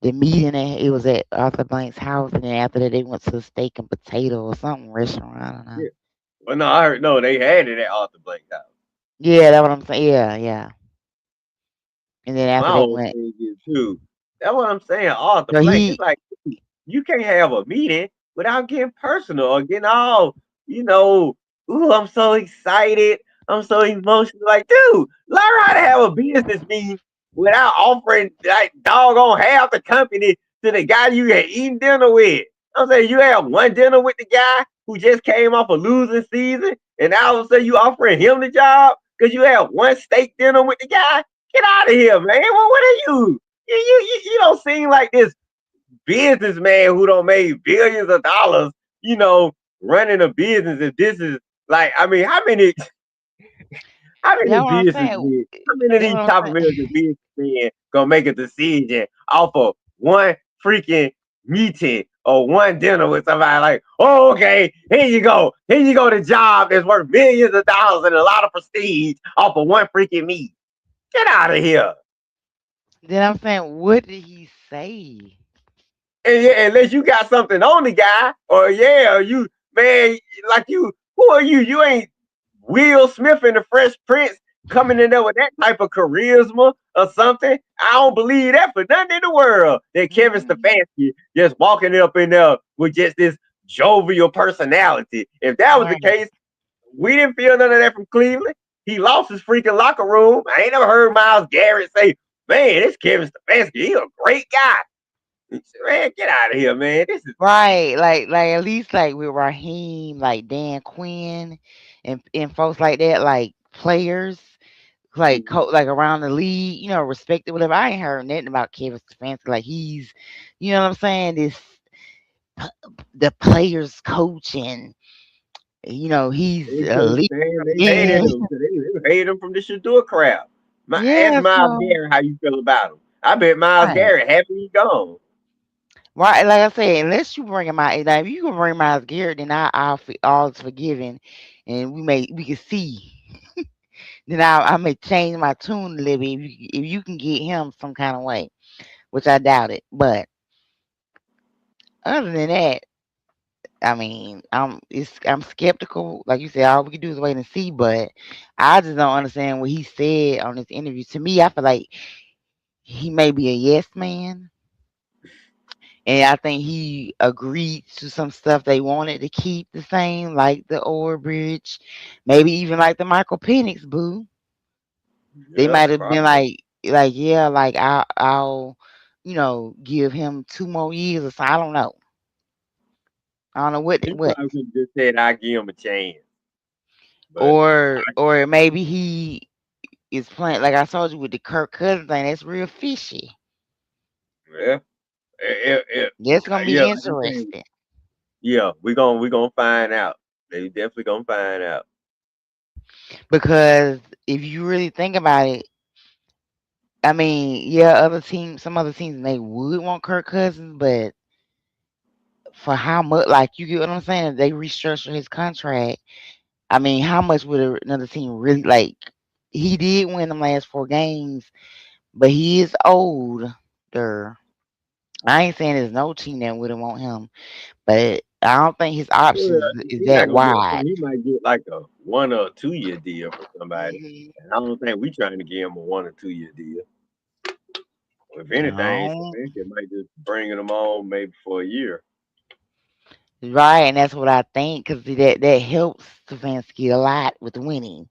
the meeting, and it was at Arthur Blank's house, and then after that they went to Steak and Potato or something restaurant. I don't know. Yeah. Well, no, I heard no. They had it at Arthur Blank's house. Yeah, that's what I'm saying. Yeah, yeah. And then My after they whole went, thing is too. That's what I'm saying. Arthur so Blank. It's he, like you can't have a meeting without getting personal or getting all, you know, ooh, I'm so excited. I'm so emotional. Like, dude, learn how to have a business meeting without offering like doggone half the company to the guy you had eaten dinner with. I'm saying you have one dinner with the guy who just came off a losing season, and now all of a sudden you offering him the job because you have one steak dinner with the guy. Get out of here, man. What are you? You don't seem like this businessman who don't make billions of dollars, you know, running a business. If this is like, I mean, how many that's what I'm saying. businessmen, how many of That's these what I'm top saying. American businessmen gonna make a decision off of one freaking meeting or one dinner with somebody like, oh, okay, here you go, the job that's worth millions of dollars and a lot of prestige off of one freaking meet. Get out of here. Then I'm saying, what did he say? And yeah, unless you got something on the guy, or yeah, or you man, like you, who are you? You ain't Will Smith in the Fresh Prince coming in there with that type of charisma or something. I don't believe that for nothing in the world. That Kevin Hmm. Stefanski just walking up in there with just this jovial personality. If that was the Right. case, we didn't feel none of that from Cleveland. He lost his freaking locker room. I ain't never heard Miles Garrett say, "Man, this Kevin Stefanski, he's a great guy." Man, get out of here, man. This is Right, like at least like with Raheem, like Dan Quinn, and folks like that, like players, like mhm. like around the league, respected, whatever. I ain't heard nothing about Kevin Stefanski. Like he's, you know what I'm saying? The players coach, and he's They a coach leader. man, they Yeah, hated him. They hated him from the Shador crowd. Ask yeah. Miles So Garrett how you feel about him. I bet Miles right, Garrett happy he gone. right. Like I said, unless you bring him out, like if you can bring Miles Garrett, then all is forgiven, and we can see. Then I may change my tune a little bit if you can get him some kind of way, which I doubt it. But other than that, I mean, I'm skeptical. Like you said, all we can do is wait and see. But I just don't understand what he said on this interview. To me, I feel like he may be a yes man, and I think he agreed to some stuff they wanted to keep the same, like the Oil Bridge, maybe even like the Michael Penix boo. They Yeah, might have been probably. like, yeah, like I'll give him 2 more years or so. I don't know. I don't know what He what probably could have just said I give him a chance. But or maybe he is playing. Like I told you with the Kirk Cousins thing, that's real fishy. Yeah. That's gonna Yeah, be like I say, interesting yeah, we gonna find out. They definitely gonna find out. because if you really think about it, I mean, yeah, some other teams they would want Kirk Cousins, but for how much? Like you get what I'm saying? If they restructure his contract, I mean, how much would another team really like? He did win the last 4 games, but he is older. I ain't saying there's no team that wouldn't want him, but I don't think his Well, options is he not that gonna get. wide. He might get like a 1 or 2 year deal for somebody, Mhm. and I don't think we trying to give him a 1 or 2 year deal. If anything, No. Stefanski might just bring him on maybe for a year. Right, and that's what I think because that helps Stefanski a lot with winning.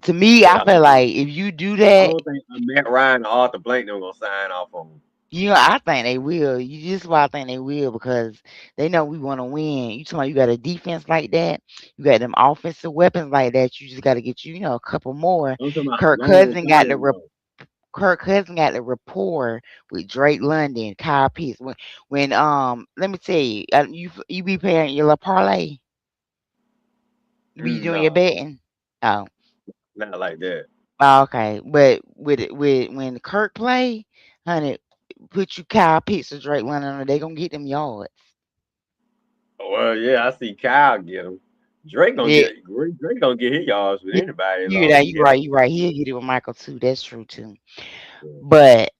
To me, But I feel like if you do I that, don't think Matt Ryan or Arthur Blank them gonna sign off on him. I think they will. You just why I think they will because they know we want to win. You talking about you got a defense like that, you got them offensive weapons like that. You just got to get a couple more. I'm talking about Kirk long Cousin got the term though. Kirk Cousin got the rapport with Drake London, Kyle Pitts. When let me tell you, you be paying your little parlay, be doing your No, betting. Oh, not like that. okay. But with when Kirk play, honey, put you Kyle Pitts or Drake London, on, they gonna get them yards. Well, yeah, I see Kyle get him. Yeah, Drake gonna get his yards with yeah, anybody as you long as that he you right, healthy. you right. He'll get it with Michael too. That's true too. So, But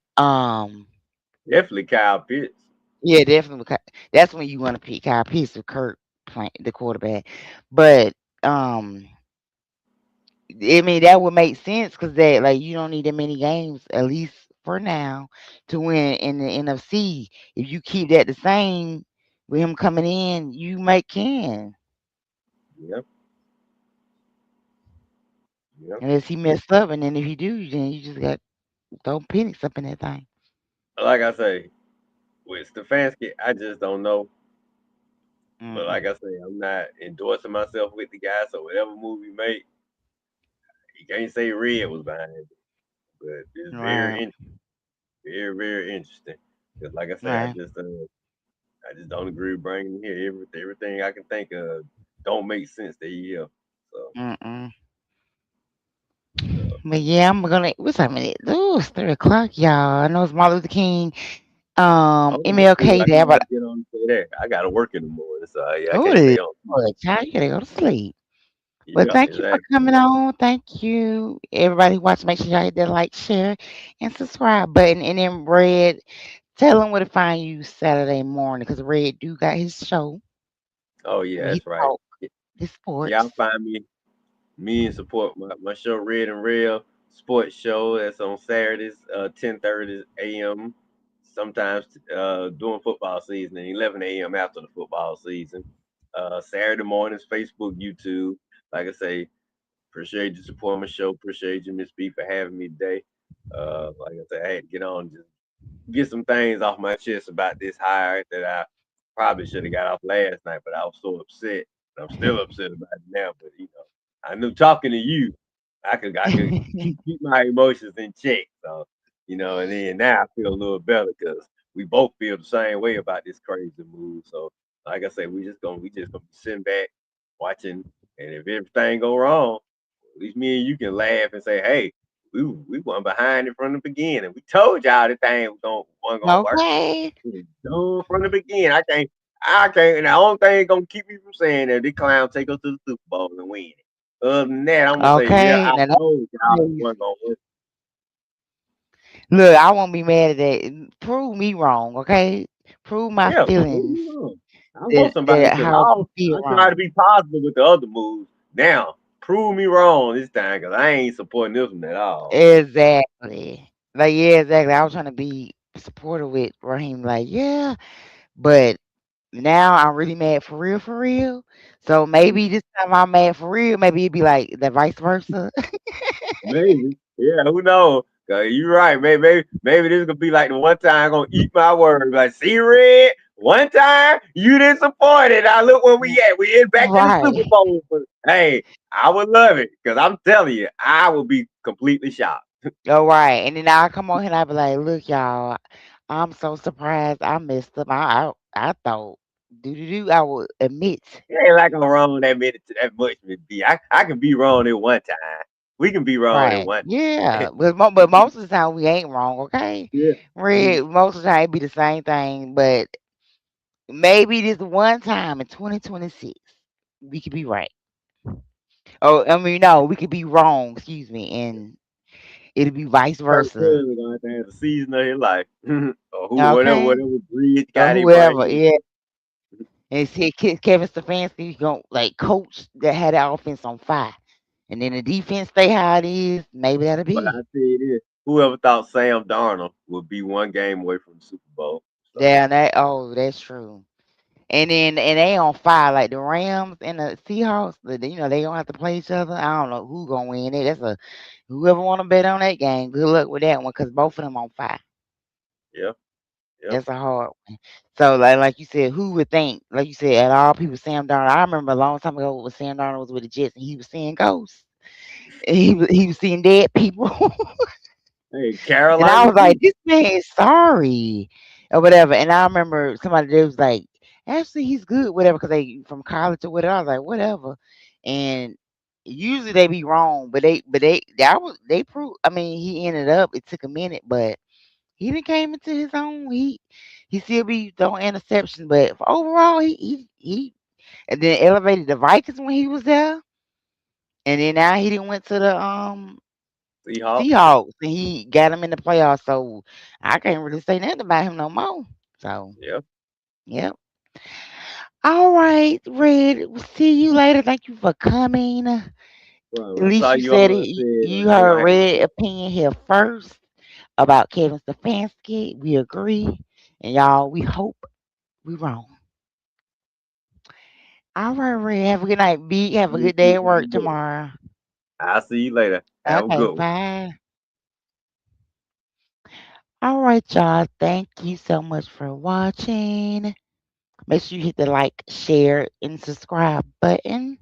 definitely Kyle Pitts. yeah, definitely. That's when you want to pick Kyle Pitts or Kirk playing the quarterback. But um. I mean, that would make sense because that like you don't need that many games, at least for now, to win in the NFC. If you keep that the same with him coming in, you might can. Yep, yep. Unless he messed up, and then if he do, then you just got throw pennies up in that thing. Like I say, with Stefanski, I just don't know. But Mm-mm. like I say, I'm not endorsing myself with the guy. So whatever move he make, you can't say Red was behind it. But it's Right, very, very interesting. Because like I say, right. I just don't agree with bringing him here. Everything I can think of don't make sense that he here. So, Mm-mm. so But yeah, I'm gonna. What's time it is? Ooh, it's 3 o'clock, y'all. I know it's Martin Luther King, I was gonna see if MLK I can Day, but get on and say that. I gotta work in the morning, so yeah, I oh, can't it stay on. is. Child, you gotta go to sleep. Well, Yeah, thank you for exactly. coming on. Thank you. Everybody who watch, make sure y'all hit that like, share, and subscribe button. And then Red, tell them where to find you Saturday morning because Red do got his show Oh yeah, where he that's right. talk his sports. Y'all find me and support my show Red and Real sports show that's on Saturdays 10:30 a.m. sometimes during football season and 11 a.m. after the football season. Saturday mornings Facebook, YouTube. Like I say, appreciate you supporting my show. Appreciate you, Miss B, for having me today. Like I said, I had to get on just get some things off my chest about this hire that I probably should have got off last night, but I was so upset. I'm still upset about it now, but I knew talking to you, I could keep my emotions in check. So, and then now I feel a little better because we both feel the same way about this crazy move. So, like I say, we just gonna be sitting back watching, and if everything go wrong, at least me and you can laugh and say, hey, we went behind it from the beginning. We told y'all the thing wasn't gonna work. Okay. We was done from the beginning. I can't. And the only thing gonna keep me from saying that this clown take us to the Super Bowl and win it. Other than that, I'm gonna say, yeah, Okay. I Now that's told y'all it crazy. wasn't gonna work. Look, I won't be mad at that. Prove me wrong, okay? Prove my Yeah, prove feelings me wrong. I want somebody that because how you feel I try to wrong. be positive with the other moves. Now, prove me wrong this time because I ain't supporting this one at all. Exactly. Like, yeah, exactly. I was trying to be supportive with Raheem, like, yeah, but now I'm really mad for real, for real. So maybe this time I'm mad for real. Maybe it'd be like the vice versa. Maybe. Yeah, who knows? Cause you're right. Maybe this could be like the one time I'm gonna eat my word. Like, see red? One time you disappointed. Now look where we at. We in back in the Super Right. Bowl. But, hey, I would love it because I'm telling you, I would be completely shocked. All right. And then I'll come on here and I'll be like, look, y'all, I'm so surprised I messed up. I thought, do, I will admit. It ain't like I'm wrong that much with B. I can be wrong at one time. We can be wrong at Right. one time. Yeah. But most of the time we ain't wrong, okay? Yeah. Red, most of the time it be the same thing. But maybe this one time in 2026, we could be right. Oh, I mean, no, we could be wrong, excuse me, and it'll be vice Kirk versa. Cousins gonna have to have the season of his life. Or Okay? whatever bridge Or got him right whoever, here. yeah. And see, Kevin Stefanski going like coach that had the offense on fire, and then the defense stay how it is. Maybe that'll But I be. tell you this, whoever thought Sam Darnold would be one game away from the Super Bowl. So Yeah, that's true. And they on fire like the Rams and the Seahawks. They gonna have to play each other. I don't know who gonna win it. That's a whoever want to bet on that game. Good luck with that one because both of them on fire. yeah, yeah. That's a hard one. So like you said, who would think? Like you said, at all people, Sam Darnold. I remember a long time ago when Sam Darnold was with the Jets and he was seeing ghosts. And he was seeing dead people. Hey, And I Carolina was like, too. this man is sorry or whatever. And I remember somebody that was like, actually, he's good, whatever, because they from college or whatever. I was like, whatever. And usually they be wrong, they proved. I mean, he ended up. It took a minute, but he didn't came into his own. He still be throwing interceptions, but for overall, he and then elevated the Vikings when he was there, and then now he didn't went to the Seahawks. Seahawks, and he got him in the playoffs. So I can't really say nothing about him no more. So Yeah. yep. All right, Red. We'll see you later. Thank you for coming. At Well, I saw least you you on said there it. said You they gonna heard have Red opinion here first about Kevin Stefanski. We agree, and y'all, we hope we wrong. All right, Red. Have a good night, B. Have a good day at work tomorrow. I'll see you later. Have a Okay, good one. bye. All right, y'all. Thank you so much for watching. Make sure you hit the like, share, and subscribe button.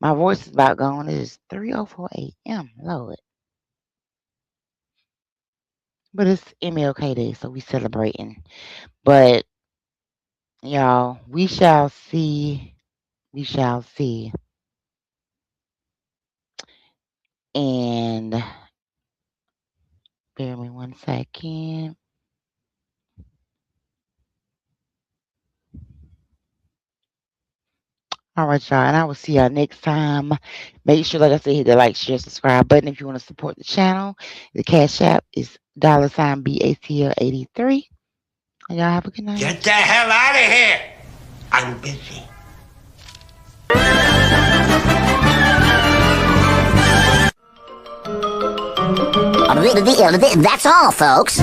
My voice is about gone. It is 3:04 a.m. Lord. But it's MLK Day, so we celebrating. But y'all, we shall see. We shall see. And bear me 1 second. All right, y'all, and I will see y'all next time. Make sure, like I said, hit the like, share, subscribe button if you want to support the channel. The Cash App is $ BATL83. And y'all have a good night. Get the hell out of here! I'm busy. That's all, folks.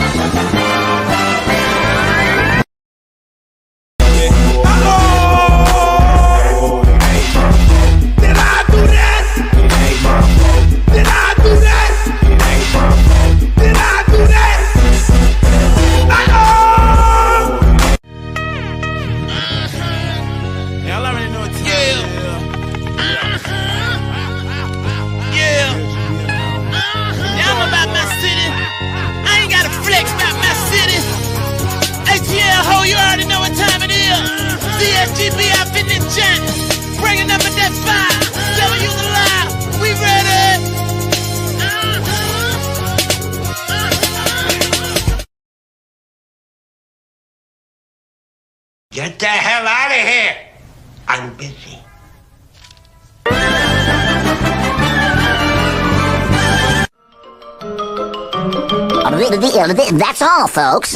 CSGB up in the chat, bringing up a that fire, telling you the lie, we ready. Get the hell out of here. I'm busy. That's all, folks.